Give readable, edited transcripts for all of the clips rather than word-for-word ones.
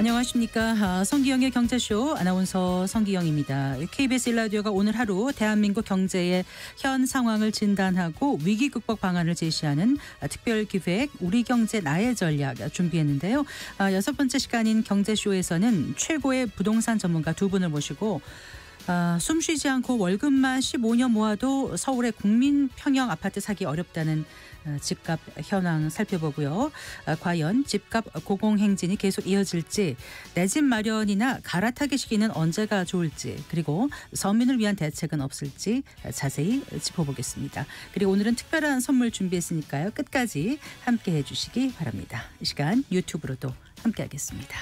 안녕하십니까. 성기영의 경제쇼 아나운서 성기영입니다. KBS 1라디오가 오늘 하루 대한민국 경제의 현 상황을 진단하고 위기 극복 방안을 제시하는 특별기획 우리 경제 나의 전략 준비했는데요. 6번째 시간인 경제쇼에서는 최고의 부동산 전문가 두 분을 모시고 숨쉬지 않고 월급만 15년 모아도 서울의 국민 평형 아파트 사기 어렵다는 집값 현황 살펴보고요. 과연 집값 고공행진이 계속 이어질지, 내 집 마련이나 갈아타기 시기는 언제가 좋을지, 그리고 서민을 위한 대책은 없을지 자세히 짚어보겠습니다. 그리고 오늘은 특별한 선물 준비했으니까요. 끝까지 함께해 주시기 바랍니다. 이 시간 유튜브로도 함께하겠습니다.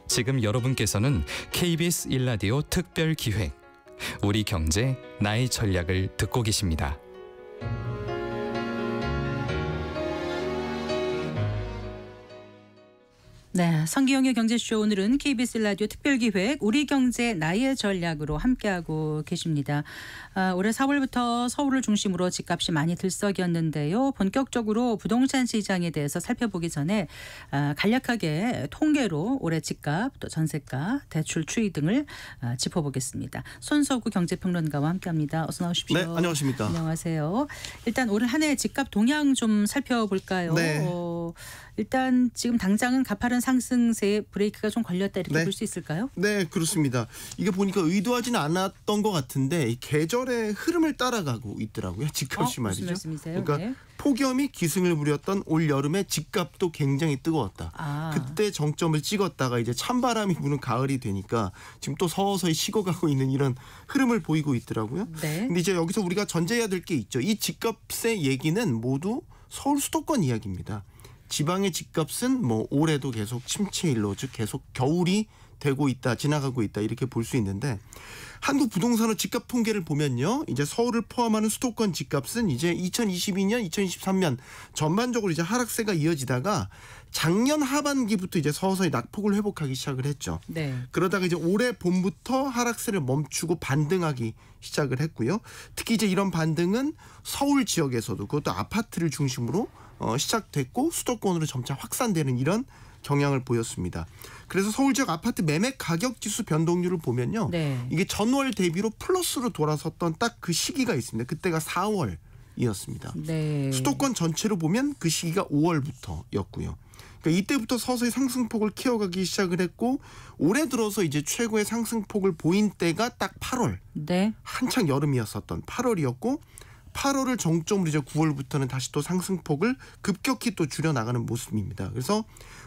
지금 여러분께서는 KBS 1라디오 특별기획 우리 경제 나의 전략을 듣고 계십니다. 네, 성기영의 경제쇼 오늘은 KBS 라디오 특별기획 우리 경제 나의 전략으로 함께하고 계십니다. 올해 4월부터 서울을 중심으로 집값이 많이 들썩였는데요. 본격적으로 부동산 시장에 대해서 살펴보기 전에 간략하게 통계로 올해 집값, 또 전세가, 대출 추이 등을 짚어보겠습니다. 손석구 경제평론가와 함께합니다. 어서 나오십시오. 네, 안녕하십니까. 안녕하세요. 일단 올 한 해 집값 동향 좀 살펴볼까요? 네. 일단 지금 당장은 가파른 상승세에 브레이크가 좀 걸렸다 이렇게 네. 볼 수 있을까요? 네, 그렇습니다. 이게 보니까 의도하지는 않았던 것 같은데 이 계절의 흐름을 따라가고 있더라고요. 집값이 말이죠. 무슨 말씀이세요? 그러니까 네. 폭염이 기승을 부렸던 올 여름에 집값도 굉장히 뜨거웠다. 그때 정점을 찍었다가 이제 찬바람이 부는 가을이 되니까 지금 또 서서히 식어가고 있는 이런 흐름을 보이고 있더라고요. 네. 근데 이제 여기서 우리가 전제해야 될 게 있죠. 이 집값의 얘기는 모두 서울 수도권 이야기입니다. 지방의 집값은 뭐 올해도 계속 침체일로, 즉 계속 겨울이 되고 있다, 지나가고 있다 이렇게 볼 수 있는데, 한국 부동산의 집값 통계를 보면요, 이제 서울을 포함하는 수도권 집값은 이제 2022년, 2023년 전반적으로 이제 하락세가 이어지다가 작년 하반기부터 이제 서서히 낙폭을 회복하기 시작을 했죠. 네. 그러다가 이제 올해 봄부터 하락세를 멈추고 반등하기 시작을 했고요. 특히 이제 이런 반등은 서울 지역에서도, 그것도 아파트를 중심으로 시작됐고 수도권으로 점차 확산되는 이런 경향을 보였습니다. 그래서 서울 지역 아파트 매매 가격 지수 변동률을 보면요. 네. 이게 전월 대비로 플러스로 돌아섰던 딱 그 시기가 있습니다. 그때가 4월이었습니다. 네. 수도권 전체로 보면 그 시기가 5월부터였고요. 그러니까 이때부터 서서히 상승폭을 키워가기 시작을 했고, 올해 들어서 이제 최고의 상승폭을 보인 때가 딱 8월. 네. 한창 여름이었었던 8월이었고, 8월을 정점으로 이제 9월부터는 다시 또 상승폭을 급격히 또 줄여나가는 모습입니다. 그래서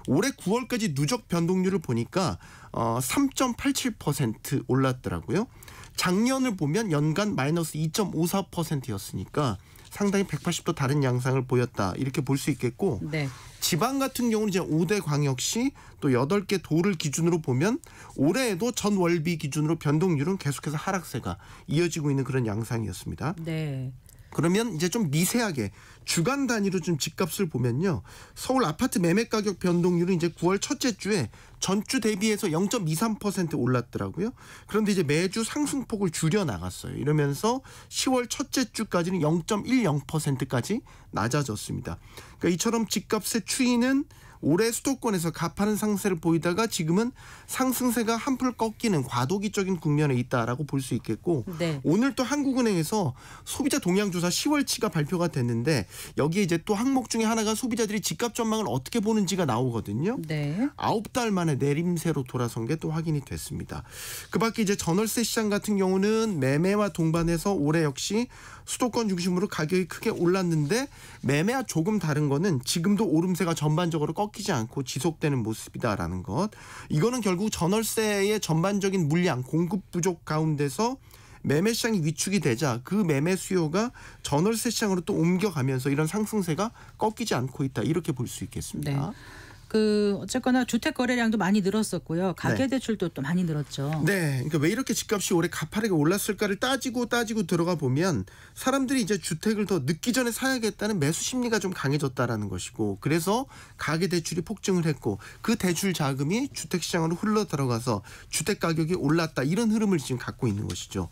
올해 9월까지 누적 변동률을 보니까 3.87% 올랐더라고요. 작년을 보면 연간 마이너스 2.54%였으니까 상당히 180도 다른 양상을 보였다 이렇게 볼 수 있겠고, 네. 지방 같은 경우는 이제 5대 광역시 또 8개 도를 기준으로 보면 올해에도 전 월비 기준으로 변동률은 계속해서 하락세가 이어지고 있는 그런 양상이었습니다. 네. 그러면 이제 좀 미세하게 주간 단위로 좀 집값을 보면요, 서울 아파트 매매 가격 변동률은 이제 9월 첫째 주에 전주 대비해서 0.23% 올랐더라고요. 그런데 이제 매주 상승폭을 줄여 나갔어요. 이러면서 10월 첫째 주까지는 0.10%까지 낮아졌습니다. 그러니까 이처럼 집값의 추이는 올해 수도권에서 가파른 상승세를 보이다가 지금은 상승세가 한풀 꺾이는 과도기적인 국면에 있다라고 볼 수 있겠고, 네. 오늘 또 한국은행에서 소비자 동향조사 10월치가 발표가 됐는데, 여기에 이제 또 항목 중에 하나가 소비자들이 집값 전망을 어떻게 보는지가 나오거든요. 네. 9달 만에 내림세로 돌아선 게 또 확인이 됐습니다. 그 밖에 이제 전월세 시장 같은 경우는 매매와 동반해서 올해 역시 수도권 중심으로 가격이 크게 올랐는데, 매매와 조금 다른 거는 지금도 오름세가 전반적으로 꺾이지 않고 지속되는 모습이다라는 것. 이거는 결국 전월세의 전반적인 물량 공급 부족 가운데서 매매 시장이 위축이 되자 그 매매 수요가 전월세 시장으로 또 옮겨가면서 이런 상승세가 꺾이지 않고 있다 이렇게 볼 수 있겠습니다. 네. 어쨌거나 주택 거래량도 많이 늘었었고요. 가계 네. 대출도 또 많이 늘었죠. 네, 그러니까 왜 이렇게 집값이 올해 가파르게 올랐을까를 따지고 들어가 보면 사람들이 이제 주택을 더 늦기 전에 사야겠다는 매수 심리가 좀 강해졌다라는 것이고, 그래서 가계 대출이 폭증을 했고 그 대출 자금이 주택 시장으로 흘러 들어가서 주택 가격이 올랐다, 이런 흐름을 지금 갖고 있는 것이죠.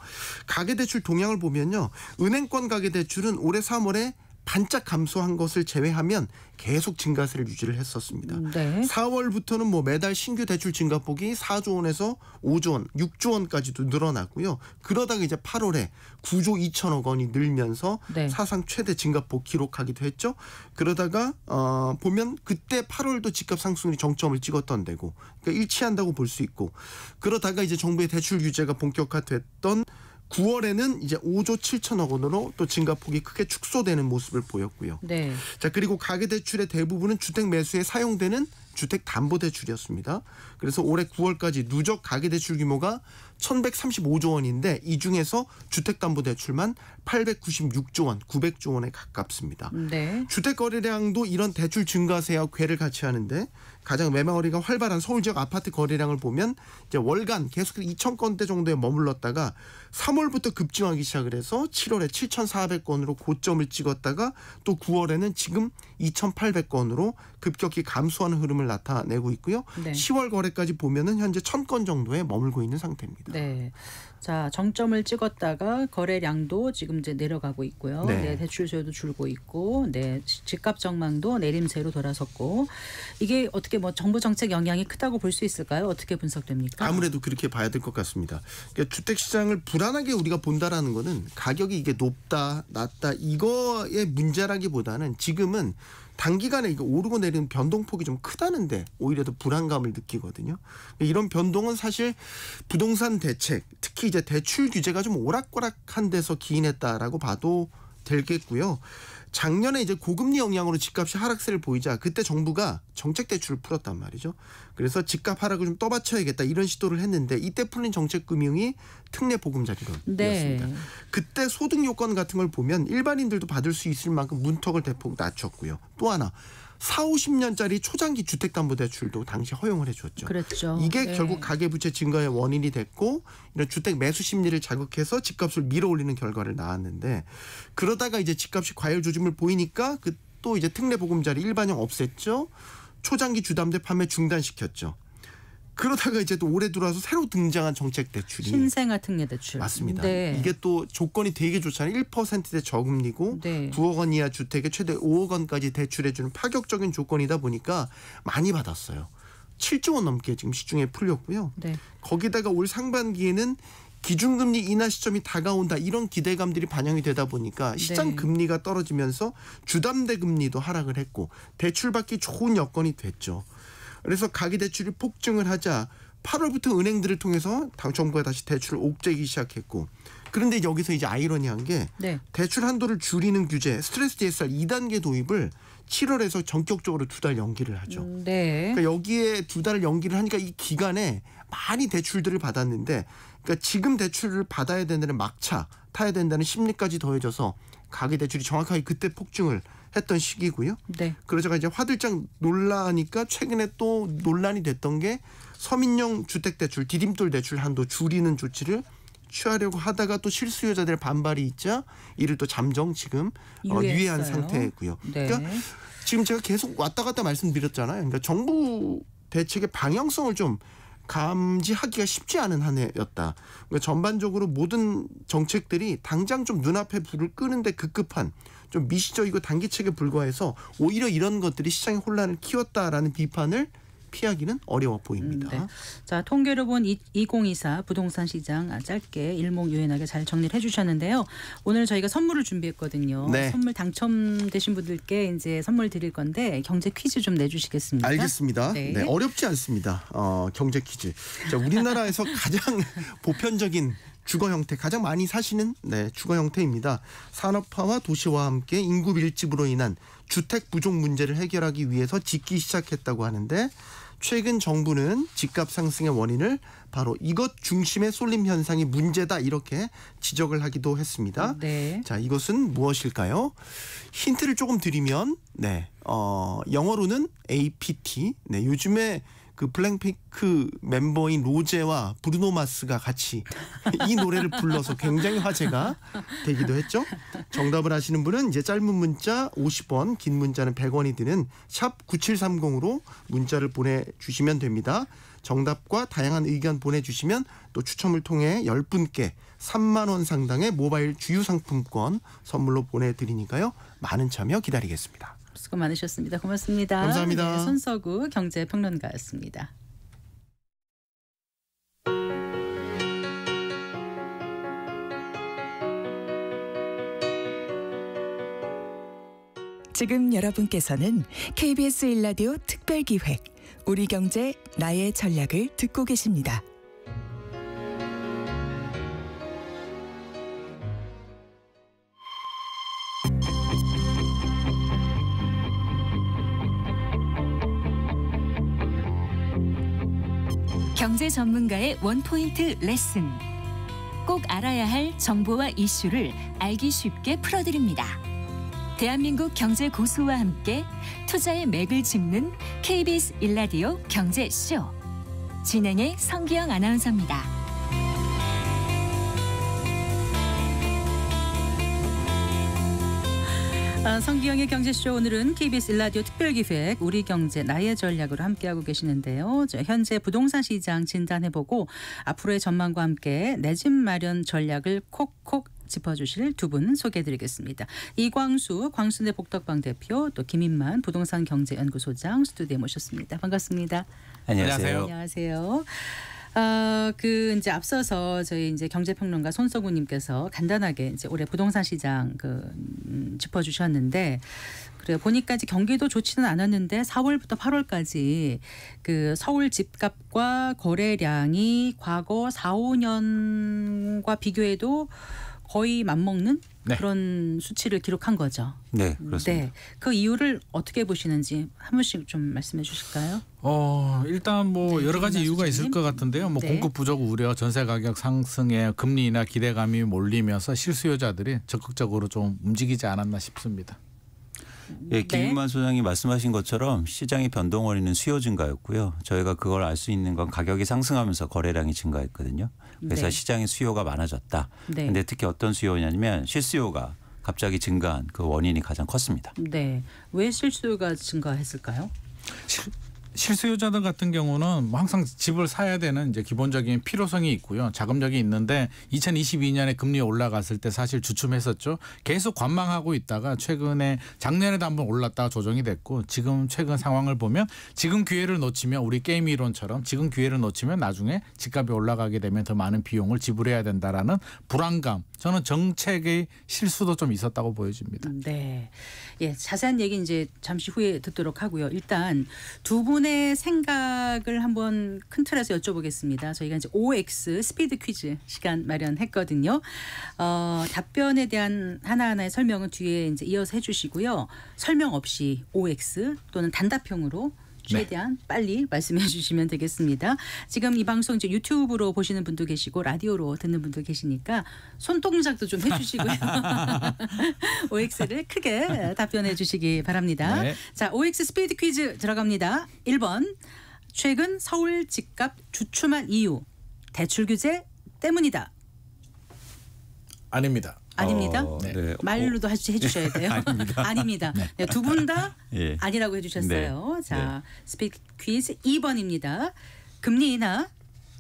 가계 대출 동향을 보면요, 은행권 가계 대출은 올해 3월에 반짝 감소한 것을 제외하면 계속 증가세를 유지를 했었습니다. 네. 4월부터는 뭐 매달 신규 대출 증가폭이 4조 원에서 5조 원, 6조 원까지도 늘어났고요. 그러다가 이제 8월에 9조 2천억 원이 늘면서 네. 사상 최대 증가폭 기록하기도 했죠. 그러다가 보면 그때 8월도 집값 상승률이 정점을 찍었던 데고, 그러니까 일치한다고 볼 수 있고, 그러다가 이제 정부의 대출 규제가 본격화됐던 9월에는 이제 5조 7천억 원으로 또 증가폭이 크게 축소되는 모습을 보였고요. 네. 자, 그리고 가계대출의 대부분은 주택 매수에 사용되는 주택담보대출이었습니다. 그래서 올해 9월까지 누적 가계대출 규모가 1,135조 원인데 이 중에서 주택담보대출만 896조 원, 900조 원에 가깝습니다. 네. 주택 거래량도 이런 대출 증가세와 궤를 같이 하는데, 가장 매매거래가 활발한 서울 지역 아파트 거래량을 보면 이제 월간 계속 2,000건대 정도에 머물렀다가 3월부터 급증하기 시작을 해서 7월에 7,400건으로 고점을 찍었다가 또 9월에는 지금 2,800건으로 급격히 감소하는 흐름을 나타내고 있고요. 네. 10월 거래까지 보면은 현재 1,000건 정도에 머물고 있는 상태입니다. 네. 자, 정점을 찍었다가 거래량도 지금 이제 내려가고 있고요. 네. 네, 대출 수요도 줄고 있고, 네, 집값 전망도 내림세로 돌아섰고, 이게 어떻게 뭐 정부 정책 영향이 크다고 볼 수 있을까요? 어떻게 분석됩니까? 아무래도 그렇게 봐야 될 것 같습니다. 그러니까 주택 시장을 불안하게 우리가 본다라는 거는 가격이 이게 높다, 낮다 이거의 문제라기보다는 지금은 단기간에 이거 오르고 내리는 변동폭이 좀 크다는데 오히려 더 불안감을 느끼거든요. 이런 변동은 사실 부동산 대책, 특히 이제 대출 규제가 좀 오락가락한 데서 기인했다라고 봐도 되겠고요. 작년에 이제 고금리 영향으로 집값이 하락세를 보이자 그때 정부가 정책 대출을 풀었단 말이죠. 그래서 집값 하락을 좀 떠받쳐야겠다, 이런 시도를 했는데 이때 풀린 정책 금융이 특례 보금자리론이었습니다. 네. 그때 소득 요건 같은 걸 보면 일반인들도 받을 수 있을 만큼 문턱을 대폭 낮췄고요. 또 하나 40-50년짜리 초장기 주택담보대출도 당시 허용을 해줬죠. 그렇죠. 이게 네. 결국 가계부채 증가의 원인이 됐고 이런 주택 매수 심리를 자극해서 집값을 밀어올리는 결과를 낳았는데, 그러다가 이제 집값이 과열 조짐을 보이니까 그 또 이제 특례 보금자리 일반형 없앴죠. 초장기 주담대 판매 중단시켰죠. 그러다가 이제 또 올해 들어와서 새로 등장한 정책 대출이 신생아 특례 대출. 맞습니다. 네. 이게 또 조건이 되게 좋잖아요. 1%대 저금리고 네. 9억 원 이하 주택에 최대 5억 원까지 대출해주는 파격적인 조건이다 보니까 많이 받았어요. 7조 원 넘게 지금 시중에 풀렸고요. 네. 거기다가 올 상반기에는 기준금리 인하 시점이 다가온다, 이런 기대감들이 반영이 되다 보니까 시장 네. 금리가 떨어지면서 주담대 금리도 하락을 했고 대출받기 좋은 여건이 됐죠. 그래서 가계대출이 폭증을 하자 8월부터 은행들을 통해서 정부가 다시 대출을 옥죄기 시작했고, 그런데 여기서 이제 아이러니한 게 네. 대출 한도를 줄이는 규제 스트레스 DSR 2단계 도입을 7월에서 전격적으로 2달 연기를 하죠. 네. 그러니까 여기에 2달을 연기를 하니까 이 기간에 많이 대출들을 받았는데, 그러니까 지금 대출을 받아야 된다는 막차 타야 된다는 심리까지 더해져서 가계대출이 정확하게 그때 폭증을 했던 시기고요. 네. 그러다가 이제 화들짝 놀라니까 최근에 또 논란이 됐던 게 서민용 주택대출, 디딤돌 대출 한도 줄이는 조치를 취하려고 하다가 또 실수요자들의 반발이 있자 이를 또 잠정 지금 유예한 상태고요. 네. 그러니까 지금 제가 계속 왔다 갔다 말씀드렸잖아요. 그러니까 정부 대책의 방향성을 좀 감지하기가 쉽지 않은 한 해였다. 그러니까 전반적으로 모든 정책들이 당장 좀 눈앞에 불을 끄는데 급급한 좀 미시적이고 단기책에 불과해서 오히려 이런 것들이 시장의 혼란을 키웠다라는 비판을 피하기는 어려워 보입니다. 네. 자, 통계로 본 2024 부동산 시장 짧게 일목요연하게 잘 정리를 해주셨는데요. 오늘 저희가 선물을 준비했거든요. 네. 선물 당첨되신 분들께 이제 선물 드릴 건데 경제 퀴즈 좀 내주시겠습니까? 알겠습니다. 네. 네, 어렵지 않습니다. 경제 퀴즈. 자, 우리나라에서 가장 보편적인 주거 형태, 가장 많이 사시는 주거 형태입니다. 산업화와 도시화와 함께 인구 밀집으로 인한 주택 부족 문제를 해결하기 위해서 짓기 시작했다고 하는데 최근 정부는 집값 상승의 원인을 바로 이것 중심의 쏠림 현상이 문제다 이렇게 지적을 하기도 했습니다. 네. 자, 이것은 무엇일까요? 힌트를 조금 드리면 영어로는 APT. 네, 요즘에 그 블랙핑크 멤버인 로제와 브루노 마스가 같이 이 노래를 불러서 굉장히 화제가 되기도 했죠. 정답을 아시는 분은 이제 짧은 문자 50원, 긴 문자는 100원이 드는 샵 9730으로 문자를 보내주시면 됩니다. 정답과 다양한 의견 보내주시면 또 추첨을 통해 10분께 3만 원 상당의 모바일 주유상품권 선물로 보내드리니까요. 많은 참여 기다리겠습니다. 수고 많으셨습니다. 고맙습니다. 감사합니다. 네, 손석우 경제평론가였습니다. 지금 여러분께서는 KBS 1라디오 특별기획 우리 경제 나의 전략을 듣고 계십니다. 경제 전문가의 원포인트 레슨. 꼭 알아야 할 정보와 이슈를 알기 쉽게 풀어드립니다. 대한민국 경제 고수와 함께 투자의 맥을 짚는 KBS 1라디오 경제쇼. 진행의 성기영 아나운서입니다. 성기영의 경제쇼, 오늘은 KBS 1라디오 특별기획 우리 경제 나의 전략으로 함께하고 계시는데요. 현재 부동산 시장 진단해보고 앞으로의 전망과 함께 내 집 마련 전략을 콕콕 짚어주실 두 분 소개해드리겠습니다. 이광수 광순대 복덕방 대표, 또 김인만 부동산 경제연구소장 스튜디오에 모셨습니다. 반갑습니다. 안녕하세요. 안녕하세요. 이제 앞서서 저희 이제 경제평론가 손석우님께서 간단하게 이제 올해 부동산 시장 짚어주셨는데, 그래 보니까 이제 경기도 좋지는 않았는데 4월부터 8월까지 그 서울 집값과 거래량이 과거 4, 5년과 비교해도 거의 맞먹는 그런 수치를 기록한 거죠. 네, 그렇습니다. 네, 그 이유를 어떻게 보시는지 한 분씩 좀 말씀해 주실까요? 일단 뭐 여러 가지 이유가 있을 것 같은데요. 뭐 공급 부족 우려, 전세 가격 상승에 금리나 기대감이 몰리면서 실수요자들이 적극적으로 좀 움직이지 않았나 싶습니다. 예, 김인만 소장이 말씀하신 것처럼 시장의 변동 원인은 수요 증가였고요. 저희가 그걸 알 수 있는 건 가격이 상승하면서 거래량이 증가했거든요. 그래서 시장의 수요가 많아졌다. 그런데 특히 어떤 수요냐면 실수요가 갑자기 증가한 그 원인이 가장 컸습니다. 네, 왜 실수요가 증가했을까요? 실수요자들 같은 경우는 뭐 항상 집을 사야 되는 이제 기본적인 필요성이 있고요. 자금력이 있는데 2022년에 금리 올라갔을 때 사실 주춤했었죠. 계속 관망하고 있다가 최근에 작년에도 한번 올랐다가 조정이 됐고, 지금 최근 상황을 보면 지금 기회를 놓치면, 우리 게임 이론처럼 지금 기회를 놓치면 나중에 집값이 올라가게 되면 더 많은 비용을 지불해야 된다라는 불안감, 저는 정책의 실수도 좀 있었다고 보여집니다. 네, 예, 자세한 얘기 이제 잠시 후에 듣도록 하고요. 일단 두 분의 생각을 한번 큰 틀에서 여쭤보겠습니다. 저희가 이제 OX 스피드 퀴즈 시간 마련했거든요. 답변에 대한 하나하나의 설명은 뒤에 이제 이어서 해주시고요. 설명 없이 OX 또는 단답형으로 최대한 빨리 말씀해 주시면 되겠습니다. 지금 이 방송 이제 유튜브로 보시는 분도 계시고 라디오로 듣는 분도 계시니까 손동작도 좀 해주시고요. OX를 크게 답변해 주시기 바랍니다. 네. 자, OX 스피드 퀴즈 들어갑니다. 1번, 최근 서울 집값 주춤한 이유 대출 규제 때문이다. 아닙니다. 아닙니다. 네. 말로도 해주셔야 돼요. 아닙니다. 네, 두 분 다 예. 아니라고 해주셨어요. 네. 자, 스피드 퀴즈 2번입니다. 금리 인하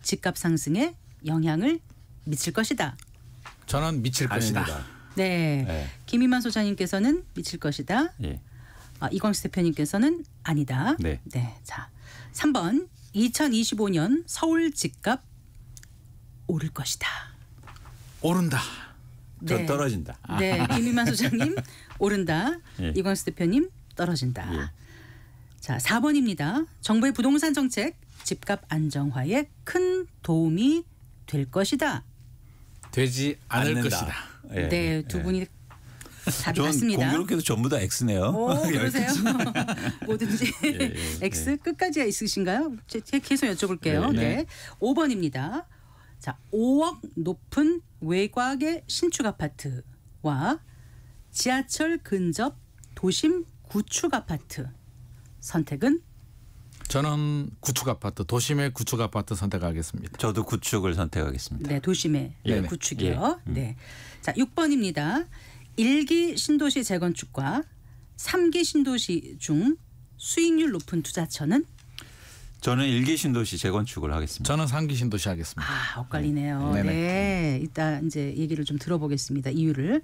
집값 상승에 영향을 미칠 것이다. 저는 미칠 것이다. 네. 네. 김인만 소장님께서는 미칠 것이다. 예. 이광수 대표님께서는 아니다. 네. 자, 3번 2025년 서울 집값 오를 것이다. 오른다. 저 떨어진다. 네, 김인만 소장님 오른다. 예. 이광수 대표님 떨어진다. 예. 자, 4번입니다. 정부의 부동산 정책 집값 안정화에 큰 도움이 될 것이다. 되지 않을 않는다. 것이다. 예. 네, 두 분이 답이 전 맞습니다. 공교롭게도 전부 다 X네요. 오, 그러세요? 뭐든지 X 끝까지가 있으신가요? 제가 계속 여쭤볼게요. 네. 5번입니다. 자, 5억 높은 외곽의 신축 아파트와 지하철 근접 도심 구축 아파트 선택은? 저는 구축 아파트, 도심의 구축 아파트 선택하겠습니다. 저도 구축을 선택하겠습니다. 네, 도심의 네네. 구축이요. 네. 자, 6번입니다. 1기 신도시 재건축과 3기 신도시 중 수익률 높은 투자처는? 저는 1기 신도시 재건축을 하겠습니다. 저는 3기 신도시 하겠습니다. 아, 엇갈리네요. 네네. 네. 이따 이제 얘기를 좀 들어보겠습니다. 이유를.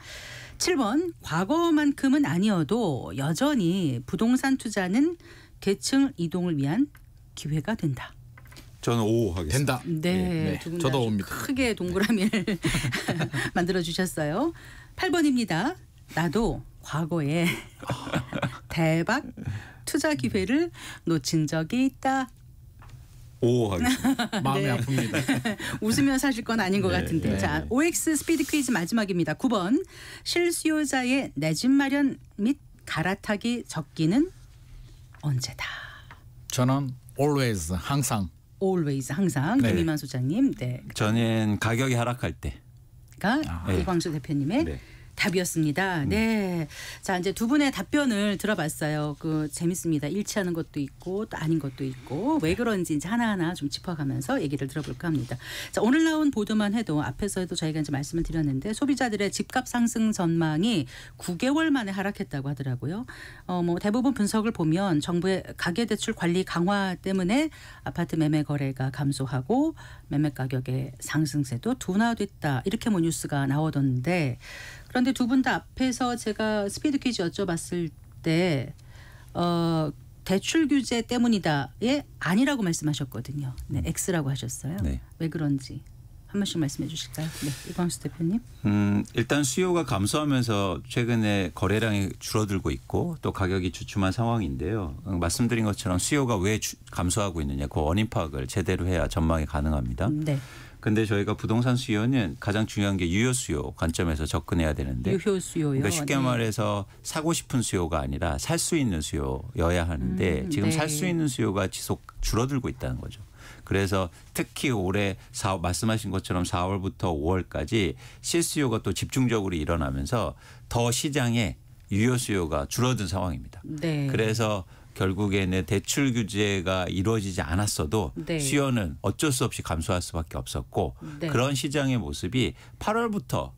7번. 과거만큼은 아니어도 여전히 부동산 투자는 계층 이동을 위한 기회가 된다. 저는 5 하겠습니다. 된다. 네. 두 분 다 저도 옵니다. 크게 동그라미를 만들어 주셨어요. 8번입니다. 나도 과거에 대박 투자 기회를 놓친 적이 있다. 5 하겠습니다. 마음이 네. 아픕니다. 웃으며 사실 건 아닌 것 같은데. 자, OX 스피드 퀴즈 마지막입니다. 9번. 실수요자의 내 집 마련 및 갈아타기 적기는 언제다. 저는 always 항상. always 항상. 네. 김희만 소장님. 네. 저는 가격이 하락할 때. 가 네. 이광수 대표님의 네. 답이었습니다. 네. 자, 이제 두 분의 답변을 들어봤어요. 재밌습니다. 일치하는 것도 있고 또 아닌 것도 있고 왜 그런지 이제 하나하나 좀 짚어가면서 얘기를 들어볼까 합니다. 자, 오늘 나온 보도만 해도 앞에서도 저희가 이제 말씀을 드렸는데 소비자들의 집값 상승 전망이 9개월 만에 하락했다고 하더라고요. 대부분 분석을 보면 정부의 가계대출 관리 강화 때문에 아파트 매매 거래가 감소하고 매매 가격의 상승세도 둔화됐다. 이렇게 뉴스가 나오던데 그런데 두 분 다 앞에서 제가 스피드 퀴즈 여쭤봤을 때 대출 규제 때문이다에 아니라고 말씀하셨거든요. 네, X라고 하셨어요. 네. 왜 그런지 한 번씩 말씀해 주실까요? 네, 이광수 대표님. 일단 수요가 감소하면서 최근에 거래량이 줄어들고 있고 또 가격이 주춤한 상황인데요. 말씀드린 것처럼 수요가 왜 감소하고 있느냐 그 원인 파악을 제대로 해야 전망이 가능합니다. 네. 근데 저희가 부동산 수요는 가장 중요한 게 유효 수요 관점에서 접근해야 되는데 유효 수요요. 그러니까 쉽게 네. 말해서 사고 싶은 수요가 아니라 살 수 있는 수요여야 하는데 지금 네. 살 수 있는 수요가 지속 줄어들고 있다는 거죠. 그래서 특히 올해 말씀하신 것처럼 4월부터 5월까지 실수요가 또 집중적으로 일어나면서 더 시장에 유효 수요가 줄어든 상황입니다. 네. 그래서 결국에는 대출 규제가 이루어지지 않았어도 네. 수요는 어쩔 수 없이 감소할 수밖에 없었고 네. 그런 시장의 모습이 8월부터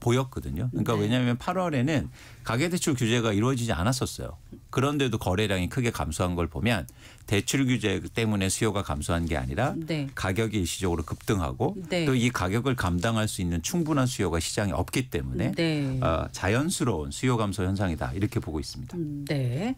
보였거든요. 그러니까 네. 왜냐하면 8월에는 가계대출 규제가 이루어지지 않았었어요. 그런데도 거래량이 크게 감소한 걸 보면 대출 규제 때문에 수요가 감소한 게 아니라 네. 가격이 일시적으로 급등하고 네. 또 이 가격을 감당할 수 있는 충분한 수요가 시장에 없기 때문에 네. 자연스러운 수요 감소 현상이다 이렇게 보고 있습니다. 네.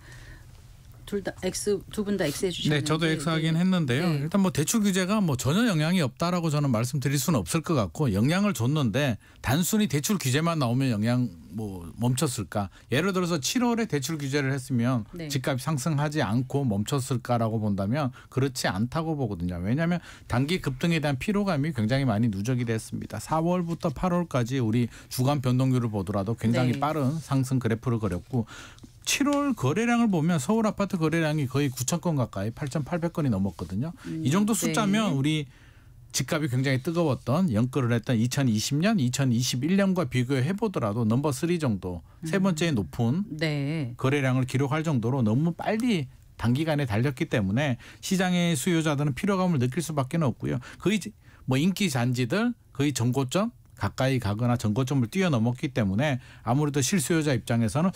둘 다 X, 두 분 다 X 해주셨는데. 네, 저도 X 하긴 했는데요. 네. 일단 대출 규제가 전혀 영향이 없다라고 저는 말씀드릴 수는 없을 것 같고 영향을 줬는데 단순히 대출 규제만 나오면 영향 멈췄을까? 예를 들어서 7월에 대출 규제를 했으면 네. 집값이 상승하지 않고 멈췄을까라고 본다면 그렇지 않다고 보거든요. 왜냐하면 단기 급등에 대한 피로감이 굉장히 많이 누적이 됐습니다. 4월부터 8월까지 우리 주간 변동률을 보더라도 굉장히 네. 빠른 상승 그래프를 그렸고 7월 거래량을 보면 서울 아파트 거래량이 거의 9천 건 가까이 8,800건이 넘었거든요. 이 정도 숫자면 네. 우리 집값이 굉장히 뜨거웠던 연끌을 했던 2020년, 2021년과 비교해 보더라도 넘버 3 정도 세 번째 높은 네. 거래량을 기록할 정도로 너무 빨리 단기간에 달렸기 때문에 시장의 수요자들은 피로감을 느낄 수밖에 없고요. 거의 인기 잔지들 거의 전고점 가까이 가거나 전고점을 뛰어넘었기 때문에 아무래도 실수요자 입장에서는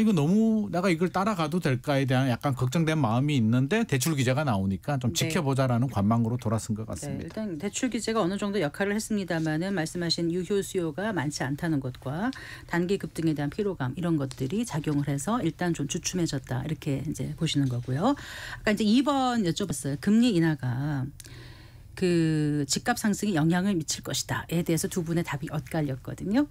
이거 너무 내가 이걸 따라가도 될까에 대한 약간 걱정된 마음이 있는데 대출 규제가 나오니까 좀 네. 지켜보자라는 관망으로 돌아선 것 같습니다. 네, 일단 대출 규제가 어느 정도 역할을 했습니다마는 말씀하신 유효 수요가 많지 않다는 것과 단기 급등에 대한 피로감 이런 것들이 작용을 해서 일단 좀 주춤해졌다 이렇게 이제 보시는 거고요. 아까 이제 2번 여쭤봤어요. 금리 인하가 그 집값 상승에 영향을 미칠 것이다에 대해서 두 분의 답이 엇갈렸거든요.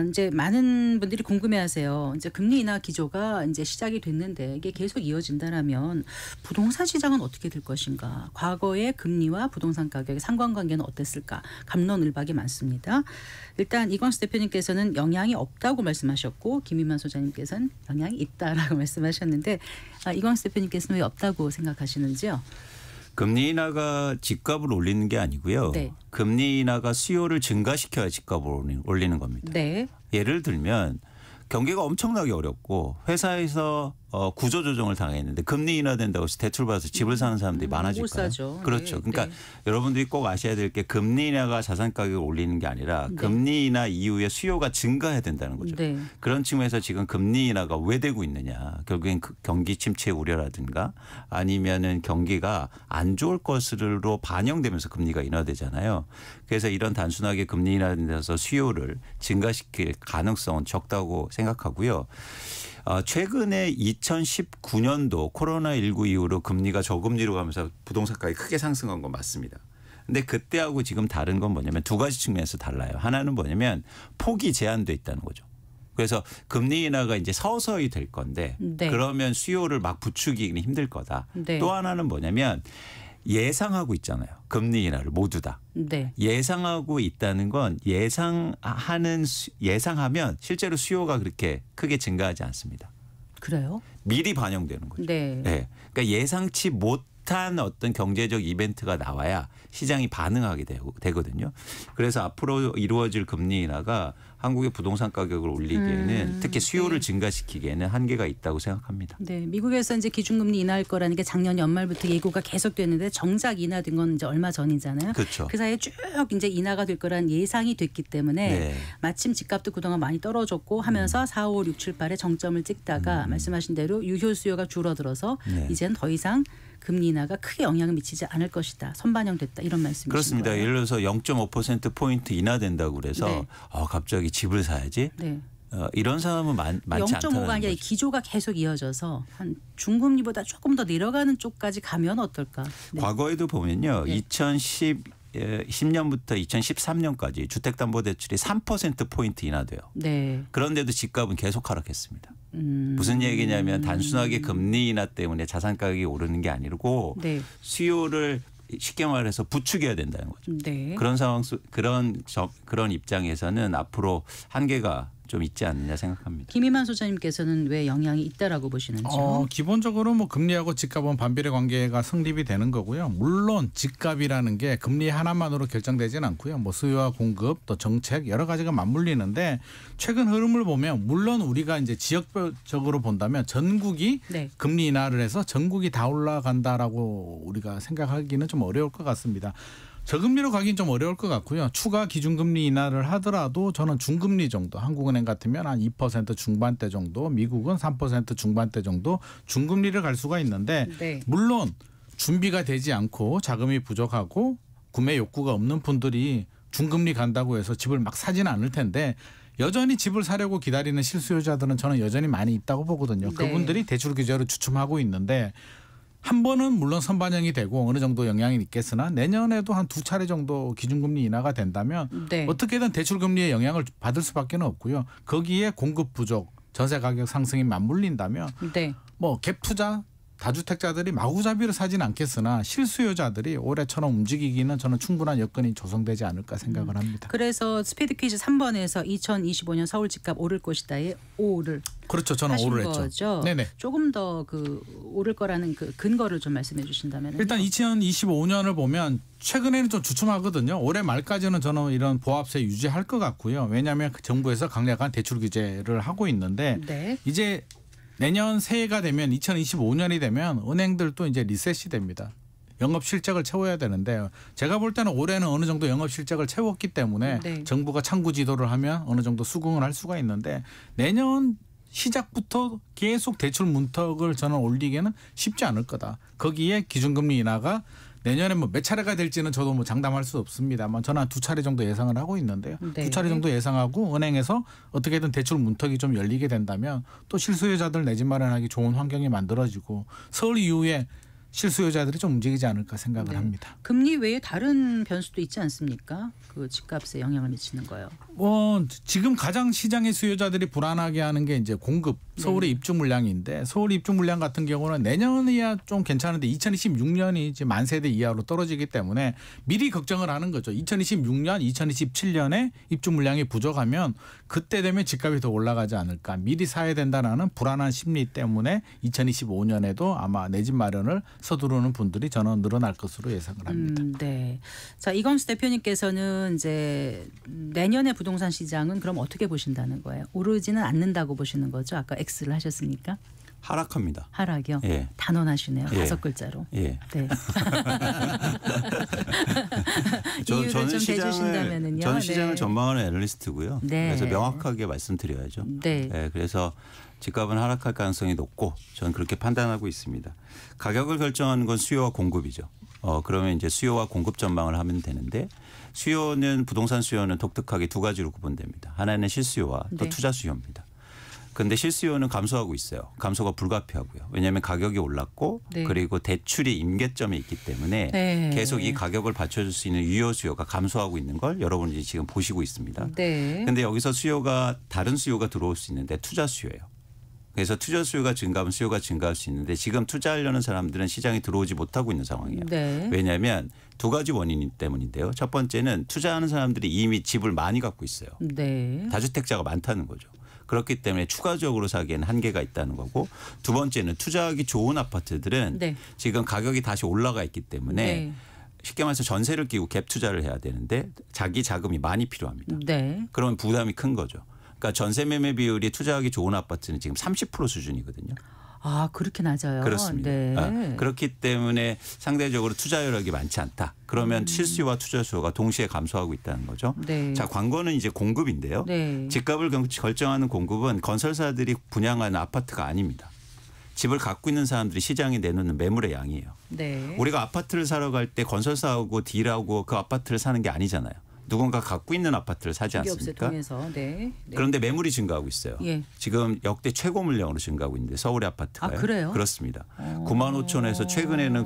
이제 많은 분들이 궁금해하세요. 이제 금리 인하 기조가 이제 시작이 됐는데 이게 계속 이어진다라면 부동산 시장은 어떻게 될 것인가? 과거의 금리와 부동산 가격의 상관관계는 어땠을까? 갑론을박이 많습니다. 일단 이광수 대표님께서는 영향이 없다고 말씀하셨고 김희만 소장님께서는 영향이 있다라고 말씀하셨는데 이광수 대표님께서는 왜 없다고 생각하시는지요? 금리 인하가 집값을 올리는 게 아니고요. 네. 금리 인하가 수요를 증가시켜야 집값을 올리는 겁니다. 네. 예를 들면 경기가 엄청나게 어렵고 회사에서 구조조정을 당했는데 금리 인하된다고 해서 대출받아서 집을 사는 사람들이 많아질까요? 못 사죠. 그렇죠. 네. 그러니까 네. 여러분들이 꼭 아셔야 될 게 금리 인하가 자산 가격을 올리는 게 아니라 네. 금리 인하 이후에 수요가 증가해야 된다는 거죠. 네. 그런 측면에서 지금 금리 인하가 왜 되고 있느냐. 결국엔 경기 침체 우려라든가 아니면은 경기가 안 좋을 것으로 반영되면서 금리가 인하되잖아요. 그래서 이런 단순하게 금리 인하돼서 수요를 증가시킬 가능성은 적다고 생각하고요. 최근에 2019년도 코로나19 이후로 금리가 저금리로 가면서 부동산 가격이 크게 상승한 건 맞습니다. 근데 그때하고 지금 다른 건 뭐냐면 두 가지 측면에서 달라요. 하나는 뭐냐면 폭이 제한돼 있다는 거죠. 그래서 금리 인하가 이제 서서히 될 건데 네. 그러면 수요를 막 부추기기는 힘들 거다. 네. 또 하나는 뭐냐면 예상하고 있잖아요. 금리 인하를 모두 다. 네. 예상하고 있다는 건 예상하면 실제로 수요가 그렇게 크게 증가하지 않습니다. 그래요? 미리 반영되는 거죠. 네. 네. 그러니까 예상치 못한 어떤 경제적 이벤트가 나와야 시장이 반응하게 되거든요. 그래서 앞으로 이루어질 금리 인하가 한국의 부동산 가격을 올리기에는 특히 수요를 증가시키기에는 한계가 있다고 생각합니다. 네, 미국에서 이제 기준금리 인하할 거라는 게 작년 연말부터 예고가 계속됐는데 정작 인하된 건 이제 얼마 전이잖아요. 그렇죠. 그 사이에 쭉 이제 인하가 될 거란 예상이 됐기 때문에 네. 마침 집값도 그동안 많이 떨어졌고 하면서 4, 5, 6, 7, 8에 정점을 찍다가 말씀하신 대로 유효 수요가 줄어들어서 네. 이제는 더 이상 금리 인하가 크게 영향을 미치지 않을 것이다. 선반영됐다. 이런 말씀이신 그렇습니다. 거예요. 예를 들어서 0.5%포인트 인하된다고 그래서 네. 갑자기 집을 사야지. 네. 이런 사람은 많지 0.5가 않다는 아니라 이 거죠. 기조가 계속 이어져서 한 중금리보다 조금 더 내려가는 쪽까지 가면 어떨까? 네. 과거에도 보면요. 네. 2010년부터 2013년까지 주택담보대출이 3%포인트 인하돼요. 네. 그런데도 집값은 계속 하락했습니다. 무슨 얘기냐면 단순하게 금리 인하 때문에 자산 가격이 오르는 게 아니고 네. 수요를 쉽게 말해서 부추겨야 된다는 거죠. 네. 그런 상황 그런 입장에서는 앞으로 한계가 좀 있지 않느냐 생각합니다. 김희만 소장님께서는 왜 영향이 있다라고 보시는지요? 기본적으로 뭐 금리하고 집값은 반비례 관계가 성립이 되는 거고요. 물론 집값이라는 게 금리 하나만으로 결정되지는 않고요. 뭐 수요와 공급 또 정책 여러 가지가 맞물리는데 최근 흐름을 보면 물론 우리가 이제 지역적으로 본다면 전국이 네. 금리 인하를 해서 전국이 다 올라간다라고 우리가 생각하기는 좀 어려울 것 같습니다. 저금리로 가긴 좀 어려울 것 같고요. 추가 기준금리 인하를 하더라도 저는 중금리 정도, 한국은행 같으면 한 2% 중반대 정도, 미국은 3% 중반대 정도 중금리를 갈 수가 있는데 네. 물론 준비가 되지 않고 자금이 부족하고 구매 욕구가 없는 분들이 중금리 간다고 해서 집을 막 사지는 않을 텐데 여전히 집을 사려고 기다리는 실수요자들은 저는 여전히 많이 있다고 보거든요. 네. 그분들이 대출 규제를 주춤하고 있는데 한 번은 물론 선반영이 되고 어느 정도 영향이 있겠으나 내년에도 한 두 차례 정도 기준금리 인하가 된다면 네. 어떻게든 대출금리의 영향을 받을 수밖에 없고요. 거기에 공급 부족, 전세 가격 상승이 맞물린다면 네. 뭐 갭 투자 다주택자들이 마구잡이로 사지는 않겠으나 실수요자들이 올해처럼 움직이기는 저는 충분한 여건이 조성되지 않을까 생각을 합니다. 그래서 스피드 퀴즈 3번에서 2025년 서울 집값 오를 것이다에 5를 그렇죠. 저는 하신 5를 했죠. 거죠. 네네. 조금 더 그 오를 거라는 그 근거를 좀 말씀해 주신다면 일단 2025년을 보면 최근에는 좀 주춤하거든요. 올해 말까지는 저는 이런 보합세 유지할 것 같고요. 왜냐하면 정부에서 강력한 대출 규제를 하고 있는데 네. 이제 내년 새해가 되면 2025년이 되면 은행들도 이제 리셋이 됩니다. 영업 실적을 채워야 되는데 제가 볼 때는 올해는 어느 정도 영업 실적을 채웠기 때문에 네. 정부가 창구 지도를 하면 어느 정도 수긍을 할 수가 있는데 내년 시작부터 계속 대출 문턱을 저는 올리기는 쉽지 않을 거다. 거기에 기준금리 인하가 내년에 뭐 몇 차례가 될지는 저도 뭐 장담할 수 없습니다만 저는 한 두 차례 정도 예상을 하고 있는데요. 네. 두 차례 정도 예상하고 은행에서 어떻게든 대출 문턱이 좀 열리게 된다면 또 실수요자들 내 집 마련하기 좋은 환경이 만들어지고 설 이후에 실수요자들이 좀 움직이지 않을까 생각을 네. 합니다. 금리 외에 다른 변수도 있지 않습니까? 그 집값에 영향을 미치는 거요. 지금 가장 시장의 수요자들이 불안하게 하는 게 이제 공급, 서울의 입주 물량인데 서울 입주 물량 같은 경우는 내년이야 좀 괜찮은데 2026년이 이제 만 세대 이하로 떨어지기 때문에 미리 걱정을 하는 거죠. 2026년, 2027년에 입주 물량이 부족하면 그때 되면 집값이 더 올라가지 않을까. 미리 사야 된다는 불안한 심리 때문에 2025년에도 아마 내 집 마련을 서두르는 분들이 저는 늘어날 것으로 예상을 합니다. 네. 자, 이광수 대표님께서는 이제 내년의 부동산 시장은 그럼 어떻게 보신다는 거예요? 오르지는 않는다고 보시는 거죠? 아까 X를 하셨으니까. 하락합니다. 하락이요? 예. 단언하시네요. 예. 5글자로. 예. 네. 이유를 좀 대주신다면은요. 저는 시장을 네. 전망하는 애널리스트고요. 네. 그래서 명확하게 말씀드려야죠. 네. 네, 그래서 집값은 하락할 가능성이 높고 저는 그렇게 판단하고 있습니다. 가격을 결정하는 건 수요와 공급이죠. 그러면 이제 수요와 공급 전망을 하면 되는데 수요는 부동산 수요는 독특하게 두 가지로 구분됩니다. 하나는 실수요와 또 네. 투자 수요입니다. 그런데 실수요는 감소하고 있어요. 감소가 불가피하고요. 왜냐하면 가격이 올랐고 네. 그리고 대출이 임계점에 있기 때문에 네. 계속 이 가격을 받쳐줄 수 있는 유효 수요가 감소하고 있는 걸 여러분이 지금 보시고 있습니다. 네. 그런데 여기서 수요가 다른 수요가 들어올 수 있는데 투자 수요예요. 그래서 투자 수요가 증가하면 수요가 증가할 수 있는데 지금 투자하려는 사람들은 시장에 들어오지 못하고 있는 상황이에요. 네. 왜냐하면 두 가지 원인 때문인데요. 첫 번째는 투자하는 사람들이 이미 집을 많이 갖고 있어요. 네. 다주택자가 많다는 거죠. 그렇기 때문에 추가적으로 사기에는 한계가 있다는 거고 두 번째는 투자하기 좋은 아파트들은 네. 지금 가격이 다시 올라가 있기 때문에 네. 쉽게 말해서 전세를 끼고 갭 투자를 해야 되는데 자기 자금이 많이 필요합니다. 네. 그러면 부담이 큰 거죠. 그러니까 전세 매매 비율이 투자하기 좋은 아파트는 지금 30% 수준이거든요. 아, 그렇게 낮아요. 그렇습니다. 네. 그렇기 때문에 상대적으로 투자 여력이 많지 않다. 그러면 실수요와 투자 수요가 동시에 감소하고 있다는 거죠. 네. 자, 관건은 이제 공급인데요. 네. 집값을 결정하는 공급은 건설사들이 분양하는 아파트가 아닙니다. 집을 갖고 있는 사람들이 시장에 내놓는 매물의 양이에요. 네. 우리가 아파트를 사러 갈 때 건설사하고 딜하고 그 아파트를 사는 게 아니잖아요. 누군가 갖고 있는 아파트를 사지 기업체 않습니까? 통해서. 네. 네. 그런데 매물이 증가하고 있어요. 예. 지금 역대 최고 물량으로 증가하고 있는데 서울의 아파트가요. 아, 그래요? 그렇습니다. 9만 5천에서 최근에는